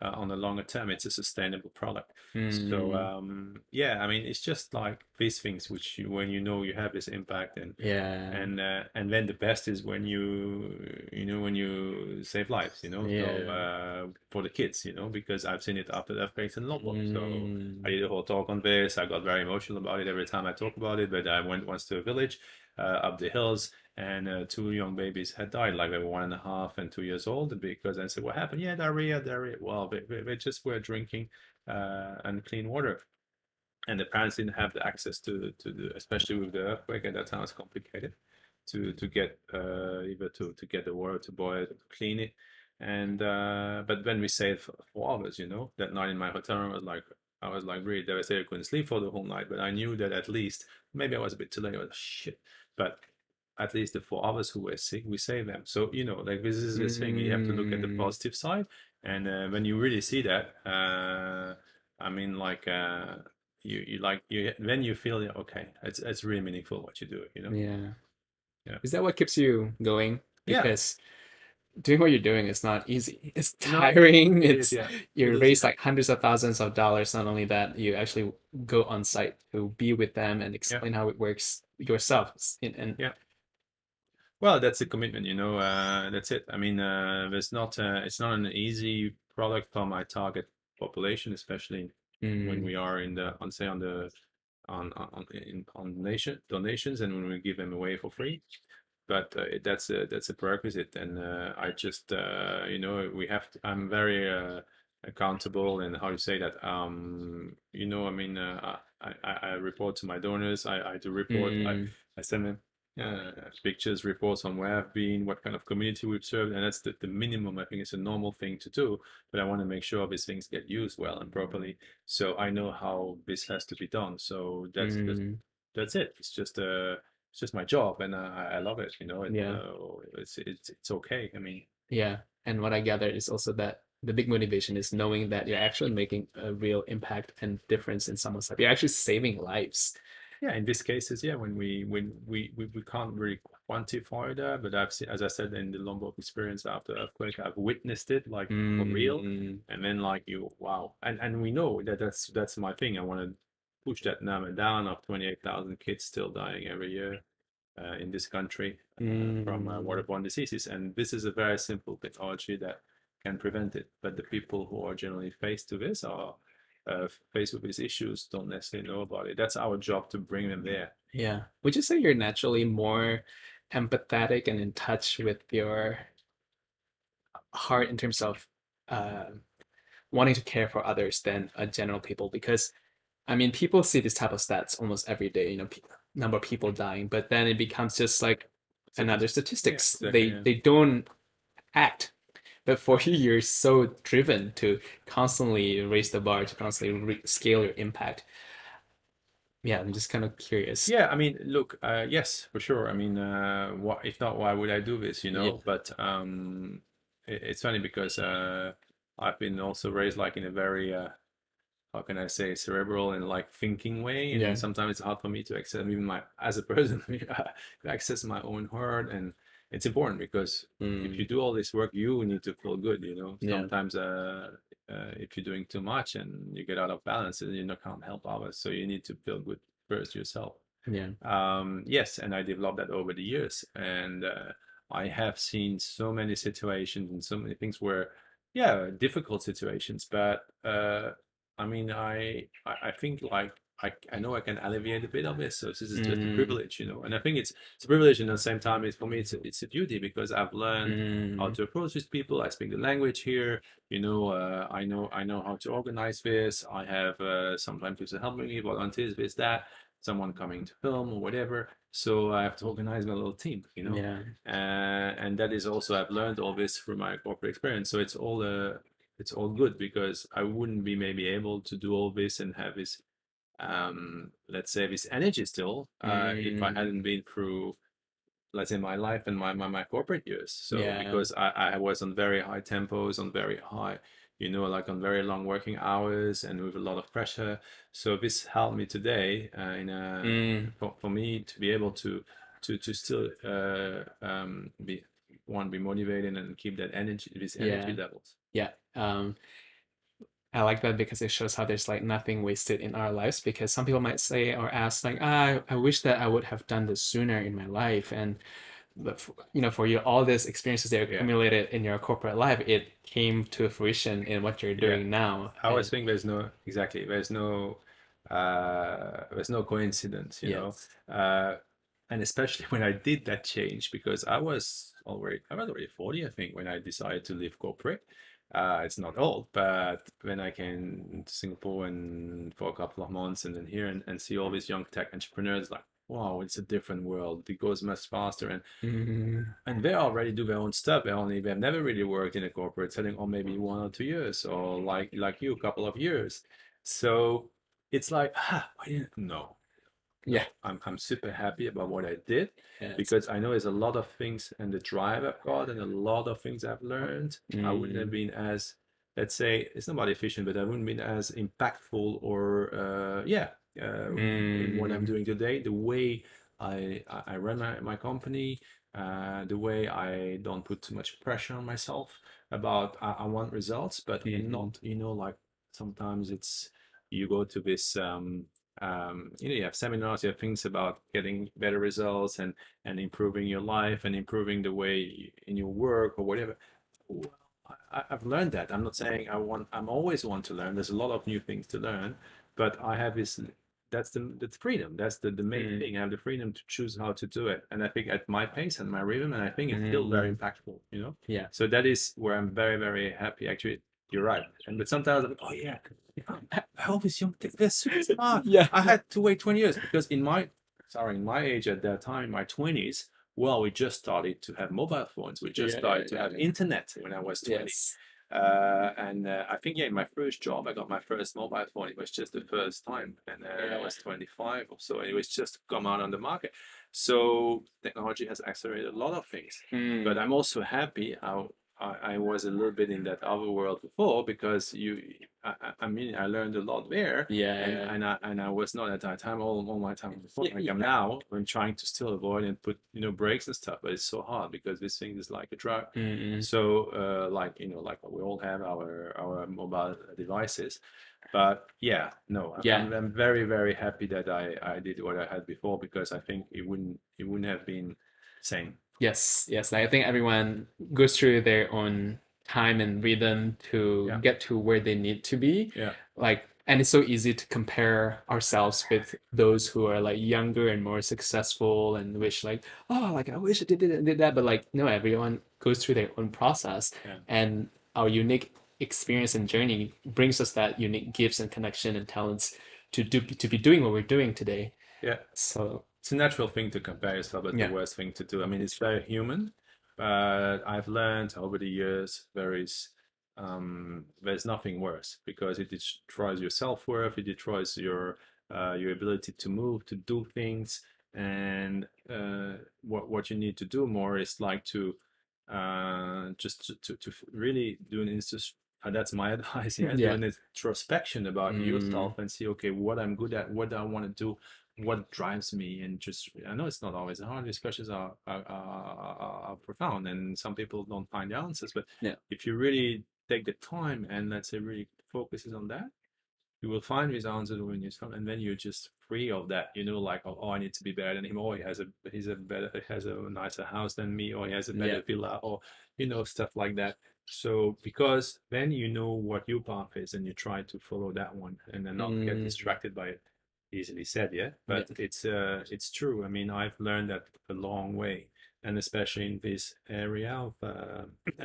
on the longer term. It's a sustainable product. So Mm, yeah, I mean, it's just like these things which when you have this impact, and yeah, and then the best is when when you save lives, so yeah. for the kids, because I've seen it after the earthquakes in Lombok. So I Mm, did a whole talk on this. I got very emotional about it every time I talk about it. But I went once to a village up the hills, and two young babies had died, like they were 1.5 and 2 years old. Because I said, "What happened?" Yeah, diarrhea, diarrhea. Well, they just were drinking unclean water, and the parents didn't have the access to the, especially with the earthquake at that time, it's complicated to get either to get the water to boil, to clean it. And but when we stayed for 4 hours, that night in my hotel room, I was like really devastated. I couldn't sleep for the whole night, but I knew that at least, maybe I was a bit too late. I was shit, but at least the 4 hours who were sick, we saved them. So like, this is the thing. You have to look at the mm, positive side, and when you really see that, I mean, like, you like, you then you feel, yeah, okay, it's really meaningful what you do. yeah. Yeah, Is that what keeps you going? yeah. Because doing what you're doing is not easy. It's No, tiring. it is. It's Yeah, it you is. raise Yeah, like hundreds of thousands of dollars. Not only that, you actually go on site to be with them and yeah, explain how it works yourself. And yeah. Well, that's a commitment, that's it. I mean, it's not an easy product for my target population, especially when mm, we are in the, on say, on the on nation donations, and when we give them away for free. But that's a prerequisite, and I just, we have to, I'm very accountable, and how you say that, I mean, I report to my donors. I do report. mm, I send them pictures, reports on where I've been, what kind of community we've served, and that's the minimum. I think it's a normal thing to do, but I want to make sure these things get used well and properly, so I know how this has to be done. So that's mm, that's it. It's just it's just my job, and I love it. Yeah. It's okay. I mean, Yeah. And what I gather is also that the big motivation is knowing that you're actually making a real impact and difference in someone's life. You're actually saving lives. yeah, in these cases, yeah, when we can't really quantify that, but I've seen, as I said, in the Lombok experience after earthquake, I've witnessed it like for real, Mm, and then like wow, and we know that that's my thing. I want to push that number down of 28,000 kids still dying every year in this country from mm, waterborne diseases, and this is a very simple technology that can prevent it. But the people who are generally faced to this are faced with these issues don't necessarily know about it. That's our job to bring them there. yeah. Would you say you're naturally more empathetic and in touch with your heart in terms of uh, wanting to care for others than a general people? Because I mean, people see this type of stats almost every day, number of people dying, but then it becomes just like another Yeah, statistics. exactly. They Yeah. they don't act. But for you, you're so driven to constantly raise the bar, to constantly scale your impact. Yeah, I'm just kind of curious. Yeah, I mean, look, yes, for sure. I mean, what if not? Why would I do this? Yeah. But it's funny because I've been also raised like in a very how can I say, cerebral and like thinking way. And Yeah. sometimes it's hard for me to access even my, as a person, to access my own heart. And it's important because if you Mm, do all this work, you need to feel good. yeah. Sometimes if you're doing too much and you get out of balance, and you can't help others. So you need to feel good first yourself. Yeah. Yes, and I developed that over the years, and I have seen so many situations and so many things where, yeah, difficult situations, but I mean, I think like I know I can alleviate a bit of this, so this is just a Mm, privilege, and I think it's a privilege, and at the same time, it's for me, it's a duty because I've learned how mm, to approach these people. I speak the language here, I know how to organize this. I have sometimes people helping me, volunteers, this, that, someone coming to film or whatever. So I have to organize my little team. yeah. And that is also I've learned all this through my corporate experience. So it's all good because I wouldn't be maybe able to do all this and have this let's say this energy still if I Mm, hadn't been through, let's say, my life and my corporate years. So yeah. because I was on very high tempos, on very high, like on very long working hours and with a lot of pressure. So this helped me today Mm, for me to be able to still be motivated and keep that energy, these energy yeah. levels. Yeah. I like that because it shows how there's like nothing wasted in our lives. Because some people might say or ask like, I wish that I would have done this sooner in my life. And but for you, all these experiences that Yeah. accumulated in your corporate life, it came to fruition in what you're Yeah, doing now. I always And think there's no coincidence, yes. and especially when I did that change because I was already 40, I think, when I decided to leave corporate. It's not old, but when I came to Singapore and for a couple of months and then here and see all these young tech entrepreneurs, like, wow, it's a different world. It goes much faster, Mm, and they already do their own stuff. They've never really worked in a corporate setting, or maybe 1 or 2 years, or like you, a couple of years. So it's like, I didn't know. yeah. No, I'm super happy about what I did Yes. because I know there's a lot of things and the drive I've got and a lot of things I've learned. I wouldn't have Mm, been as, let's say, it's not about efficient, but I wouldn't been as impactful or yeah, in what I'm mm, doing today. The way I run my company, the way I don't put too much pressure on myself about I want results, but I'm mm, not, like sometimes you go to this you have seminars, you have things about getting better results and improving your life and improving the way in your work or whatever. Well, I've learned that. I'm not saying I'm always want to learn. There's a lot of new things to learn, but I have this. That's freedom. That's the main mm, thing. I have the freedom to choose how to do it, and I think at my pace and my rhythm, and I think it's still very mm, impactful. yeah. So that is where I'm very, very happy. Actually, you're right. But sometimes I'm like, oh yeah, all these young kids, they're super smart. Yeah. I had to wait 20 years because in my age at that time, my 20s, well, we just started to have mobile phones. We just Yeah, yeah, started to yeah, have yeah. internet when I was 20. Yes. And I think, yeah, in my first job, I got my first mobile phone. It was just the first time, and I was 25 or so. It was just come out on the market. So technology has accelerated a lot of things. But I'm also happy I was a little bit in that other world before, because I mean, I learned a lot there, and I was not at that time all my time before like I'm now. I'm trying to still avoid and put breaks and stuff, but it's so hard because this thing is like a drug. So like like we all have our mobile devices, but yeah, no, I'm very very happy that I did what I had before, because I think it wouldn't have been same. Yes, yes. I think everyone goes through their own time and rhythm to Yeah, get to where they need to be. yeah, Like, and it's so easy to compare ourselves with those who are like younger and more successful and wish like, oh, like I wish I did that. But like, no, everyone goes through their own process, yeah, and our unique experience and journey brings us that unique gifts and connection and talents to be doing what we're doing today. yeah. So It's a natural thing to compare yourself, but the yeah. worst thing to do. I mean, it's very human, but I've learned over the years there's nothing worse, because it destroys your self-worth, it destroys your ability to move, to do things, and what you need to do more is like to just to really do an instance. That's my advice. Yeah, do Yeah. an introspection about Mm, yourself and see, okay, what I'm good at, what I want to do, what drives me. And just, I know it's not always hard. Discussions are profound, and some people don't find the answers, but yeah. if you really take the time and, let's say, really focuses on that, you will find these answers when you start, and then you're just free of that. Like, oh, I need to be better than him, or he has a nicer house than me, or he has a Yeah. better villa, or stuff like that. So because then you know what your path is, and you try to follow that one, and then not get Mm, distracted by it. Easily said, yeah, yeah. but it's true. I mean, I've learned that a long way, and especially in this area of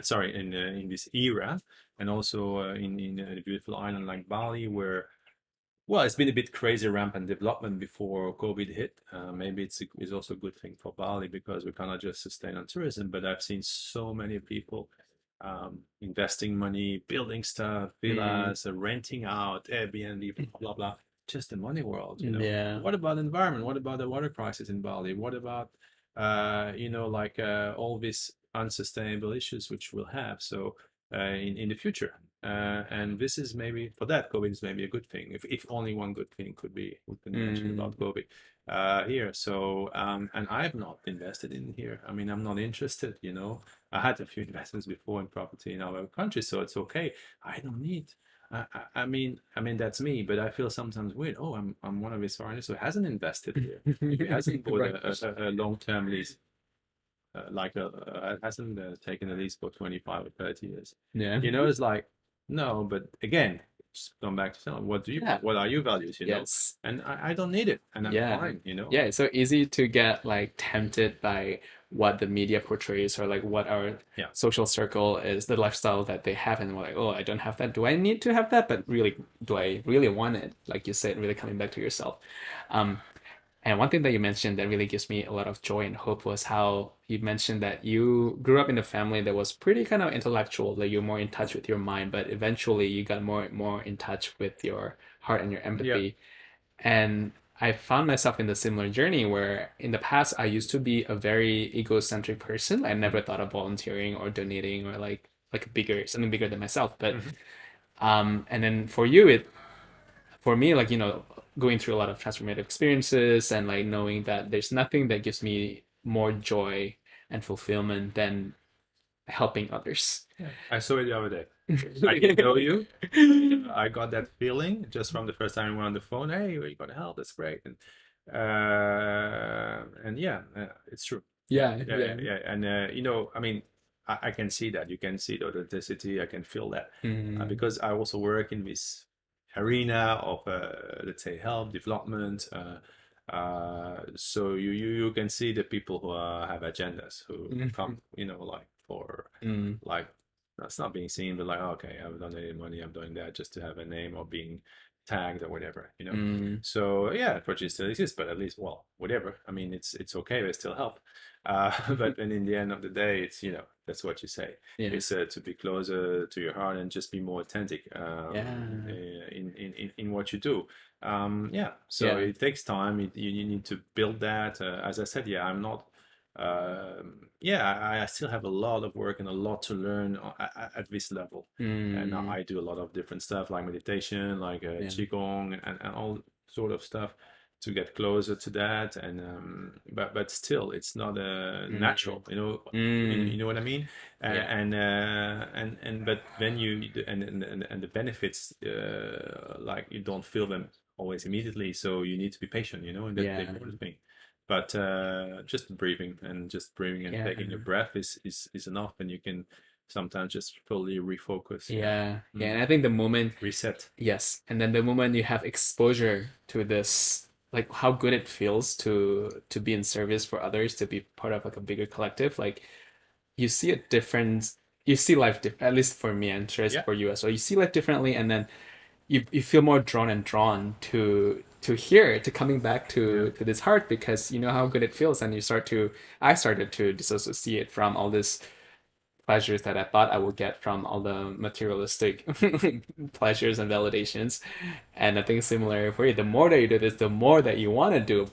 sorry, in this era, and also in a beautiful island like Bali, where, well, it's been a bit crazy rampant development before COVID hit. Maybe it's also a good thing for Bali, because we cannot just sustain on tourism. But I've seen so many people investing money, building stuff, Mm, villas, renting out, Airbnb, blah blah blah. Just the money world. yeah. What about the environment? What about the water crisis in Bali? What about like all these unsustainable issues which we'll have? So in the future. And this is maybe for that, COVID is maybe a good thing. If only one good thing we can mention Mm, about COVID here. So and I have not invested in here. I mean, I'm not interested. I had a few investments before in property in our country, so it's okay. I don't need. I mean that's me, but I feel sometimes weird. Oh, I'm one of his foreigners who hasn't invested here. Maybe hasn't bought right. a long-term lease, hasn't taken a lease for 25 or 30 years. Yeah. It's like, no, but again, just come back to someone. Yeah. What are your values? Yes. And I don't need it, and I'm Yeah. fine. Yeah, it's so easy to get like tempted by what the media portrays or like what our Yeah, social circle is, the lifestyle that they have, and we're like, oh, I don't have that. Do I need to have that? But really, do I really want it? Like you said, really coming back to yourself. Um, And one thing that you mentioned that really gives me a lot of joy and hope was how you mentioned that you grew up in a family that was pretty kind of intellectual, that you're more in touch with your mind, but eventually you got more and more in touch with your heart and your yeah, empathy. And I found myself in the similar journey where in the past I used to be a very egocentric person. I never thought of volunteering or donating or like bigger something bigger than myself. But hmm and then for you it for me, like, going through a lot of transformative experiences and like knowing that there's nothing that gives me more joy and fulfillment than helping others. yeah. I saw it the other day. I didn't know you. I got that feeling just from the first time we were on the phone. Hey, you got help. That's great. And yeah, it's true. Yeah, Yeah, yeah, yeah, yeah. yeah. And I mean, I can see that. You can see the authenticity. I can feel that Mm, because I also work in this arena of let's say help development. So you can see the people who have agendas who come, mm, like for mm, like that's not being seen, but like, okay, I've donated money, I'm doing that just to have a name or being tagged or whatever, you know. Mm. So yeah, unfortunately still exists, but at least, well, whatever. I mean, it's okay, they still help. But then in the end of the day, it's, you know, that's what you say. Yeah. It's to be closer to your heart and just be more authentic Yeah. in what you do. Yeah, so Yeah. it takes time. You need to build that. As I said, yeah, I'm not. Yeah, I still have a lot of work and a lot to learn at this level. And Mm. I do a lot of different stuff like meditation, like Yeah. qigong, and all sort of stuff to get closer to that. And but still, it's not Mm. natural. You know, you Mm. know what I mean? Yeah. And but then and the benefits, like you don't feel them always immediately, so you need to be patient. You know, and that's the Yeah. important thing. But just breathing and Yeah. taking a breath is enough, and you can sometimes just fully refocus. Yeah. Yeah. Yeah. Mm. And I think the moment, Reset. yes, and then the moment you have exposure to this, like how good it feels to be in service for others, to be part of like a bigger collective, like you see a difference. You see life, at least for me, and sure it's Yeah. for you as well. You see life differently, and then you feel more drawn to here, to coming back Yeah. to this heart, because you know how good it feels, and you start to I started to disassociate from all this pleasures that I thought I would get from all the materialistic pleasures and validations. And I think similar for you, the more that you do this, the more that you want to do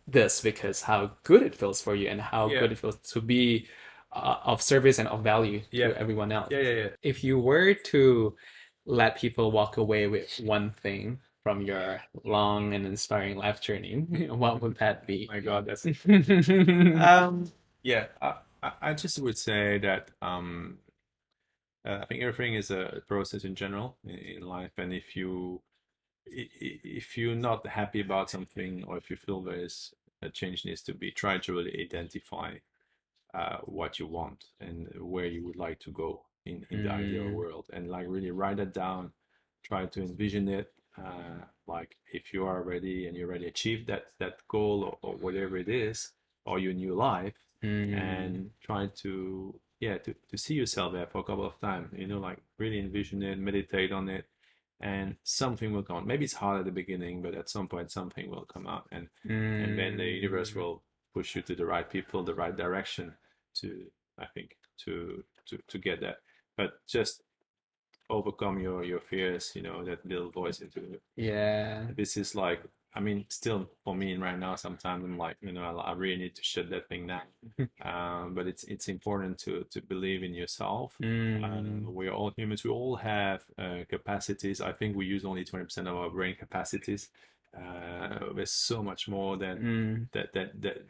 this, because how good it feels for you and how Yeah. good it feels to be of service and of value Yeah. to everyone else. Yeah. Yeah. Yeah. If you were to let people walk away with one thing from your long and inspiring life journey, what would that be? My God, that's yeah. I just would say that I think everything is a process in general in life, and if you're not happy about something, or if you feel there's a change needs to be, try to really identify what you want and where you would like to go in the ideal Mm, world, and like really write it down, try to envision it, like if you are ready and you already achieved that goal, or whatever it is, or your new life, mm, and try to, yeah, to see yourself there for a couple of times, you know, like really envision it, meditate on it, and something will come out. Maybe it's hard at the beginning, but at some point something will come out, and then the universe mm, will push you to the right people, the right direction, to, I think, to get that. But just overcome your fears, you know, that little voice into you. yeah. This is like, I mean, still for me right now, sometimes I'm like, you know, I really need to shut that thing down. But it's important to believe in yourself. Mm, We're all humans. We all have capacities. I think we use only 20% of our brain capacities. There's so much more than mm,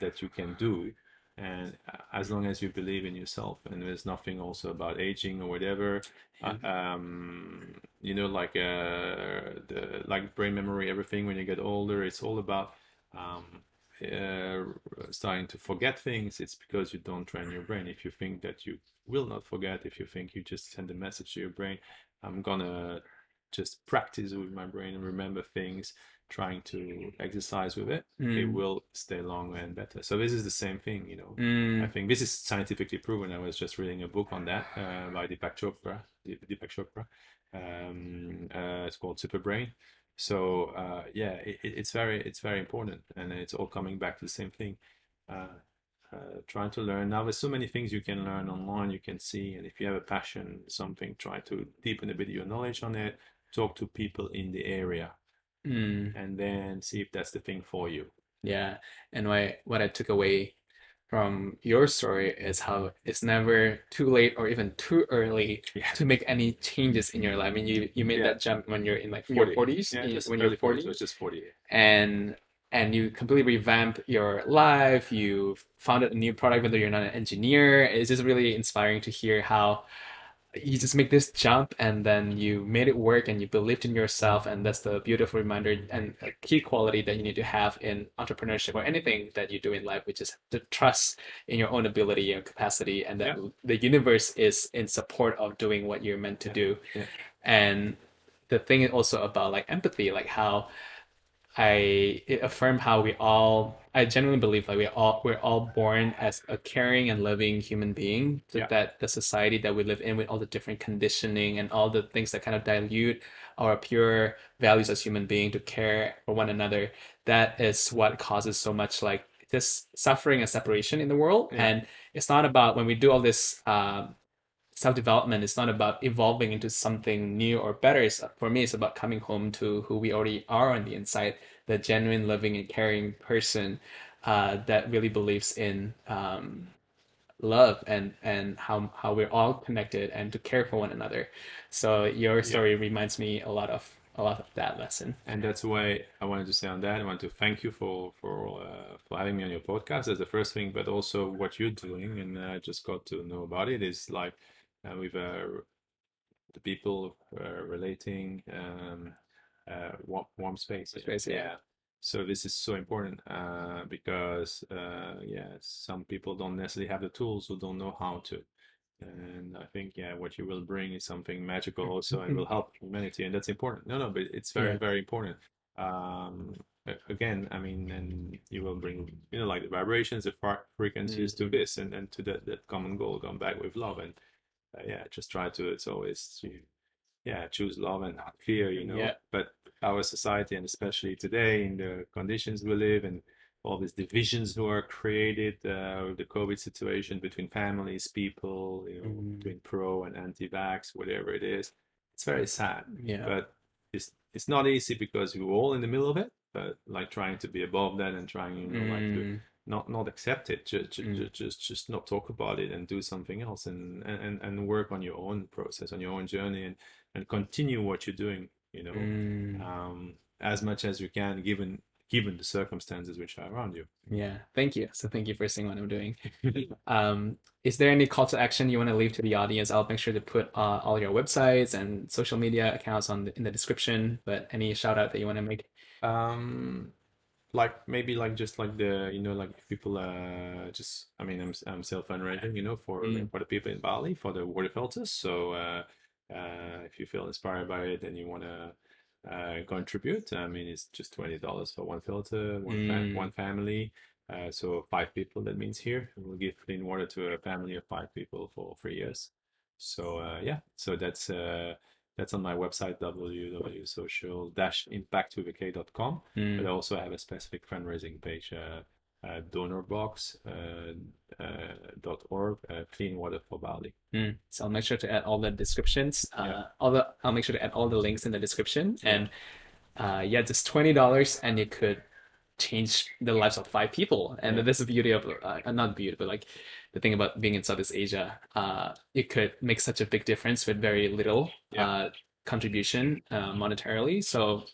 that you can do. And as long as you believe in yourself, and there's nothing also about aging or whatever, yeah. you know, like the like brain memory, everything when you get older, it's all about um, uh, starting to forget things. It's because you don't train your brain. If you think that you will not forget, if you think you just send a message to your brain, I'm gonna just practice with my brain and remember things, trying to exercise with it, it Mm, will stay longer and better. So this is the same thing, you know. I mm, think this is scientifically proven. I was just reading a book on that by Deepak Chopra. Deepak Chopra. It's called Super Brain. So yeah, it's very important, and it's all coming back to the same thing. Uh, Trying to learn. Now there's so many things you can learn online, you can see, and if you have a passion, something, try to deepen a bit of your knowledge on it. Talk to people in the area, mm. and then see if that's the thing for you. Yeah. And what I took away from your story is how it's never too late or even too early Yeah, to make any changes in your life. I mean, you made yeah, that jump when you're in like your 40. 40s, Yeah, just when you're early 40s, 40, so it's just 40. and you completely revamp your life. You founded a new product, whether you're not an engineer. It's just really inspiring to hear how you just make this jump and then you made it work and you believed in yourself, and that's the beautiful reminder and a key quality that you need to have in entrepreneurship or anything that you do in life, which is the trust in your own ability and capacity, and that Yeah, the universe is in support of doing what you're meant to yeah, do. yeah, And the thing is also about like empathy, like how it affirmed how I genuinely believe like we're all born as a caring and loving human being, Yeah, that the society that we live in with all the different conditioning and all the things that kind of dilute our pure values as human being to care for one another, that is what causes so much like just suffering and separation in the world. yeah, And it's not about when we do all this self development. It's not about evolving into something new or better. For me, it's about coming home to who we already are on the inside, the genuine, loving, and caring person that really believes in love and how we're all connected and to care for one another. So your yeah. story reminds me a lot of that lesson. And that's why I wanted to say on that. I want to thank you for having me on your podcast. That's the first thing, but also what you're doing, and I just got to know about it. Is like with the people relating warm space. Yeah, Space, yeah. yeah. So this is so important because yeah, some people don't necessarily have the tools or don't know how to. And I think, yeah, what you will bring is something magical also and will help humanity. And that's important. No, no, but it's very, Yeah. very important. Um, Again, I mean, and you will bring, like the vibrations, the frequencies to Mm, this and to that common goal, come back with love. And yeah, just try to, it's always, yeah, choose love and not fear, yeah. But our society, and especially today in the conditions we live in, all these divisions who are created with the COVID situation between families, people, Mm, between pro and anti-vax, whatever it is, it's very sad. yeah. But it's not easy because we're all in the middle of it, but like trying to be above that and trying, like to Mm, not accept it, mm, just not talk about it and do something else and work on your own process, on your own journey, and continue what you're doing, mm. as much as you can, given the circumstances which are around you. Yeah, thank you. So thank you for seeing what I'm doing. Is there any call to action you want to leave to the audience? I'll make sure to put all your websites and social media accounts in the description. But any shout out that you want to make? um, like maybe like just like the like if people just I mean I'm self fundraising Mm, for the people in Bali for the water filters, so if you feel inspired by it and you want to contribute, I mean it's just $20 for one filter, mm, one family, so 5 people, that means here we'll give clean water to a family of 5 people for 3 years. So yeah, so that's on my website, www.social-impact.com. But I mm, also have a specific fundraising page, donorbox .org, clean water for Bali. mm. So I'll make sure to add all the descriptions. Yeah, I'll make sure to add all the links in the description. yeah, And yeah, just $20, and it could change the lives of 5 people. And yeah, this is the beauty of not beauty, but like the thing about being in Southeast Asia. It could make such a big difference with very little yeah. contribution monetarily. So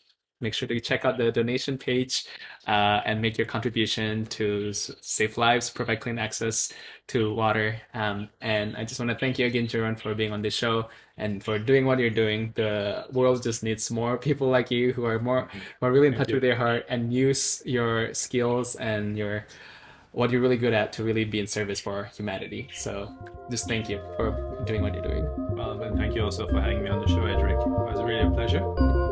make sure to check out the donation page and make your contribution to save lives, provide clean access to water. And I just want to thank you again, Jeroen, for being on this show and for doing what you're doing. The world just needs more people like you who are really in Thank touch with you. their heart and use your skills and your what you're really good at to really be in service for humanity. So just thank you for doing what you're doing. Well, then thank you also for having me on the show, Edric. It was really a pleasure.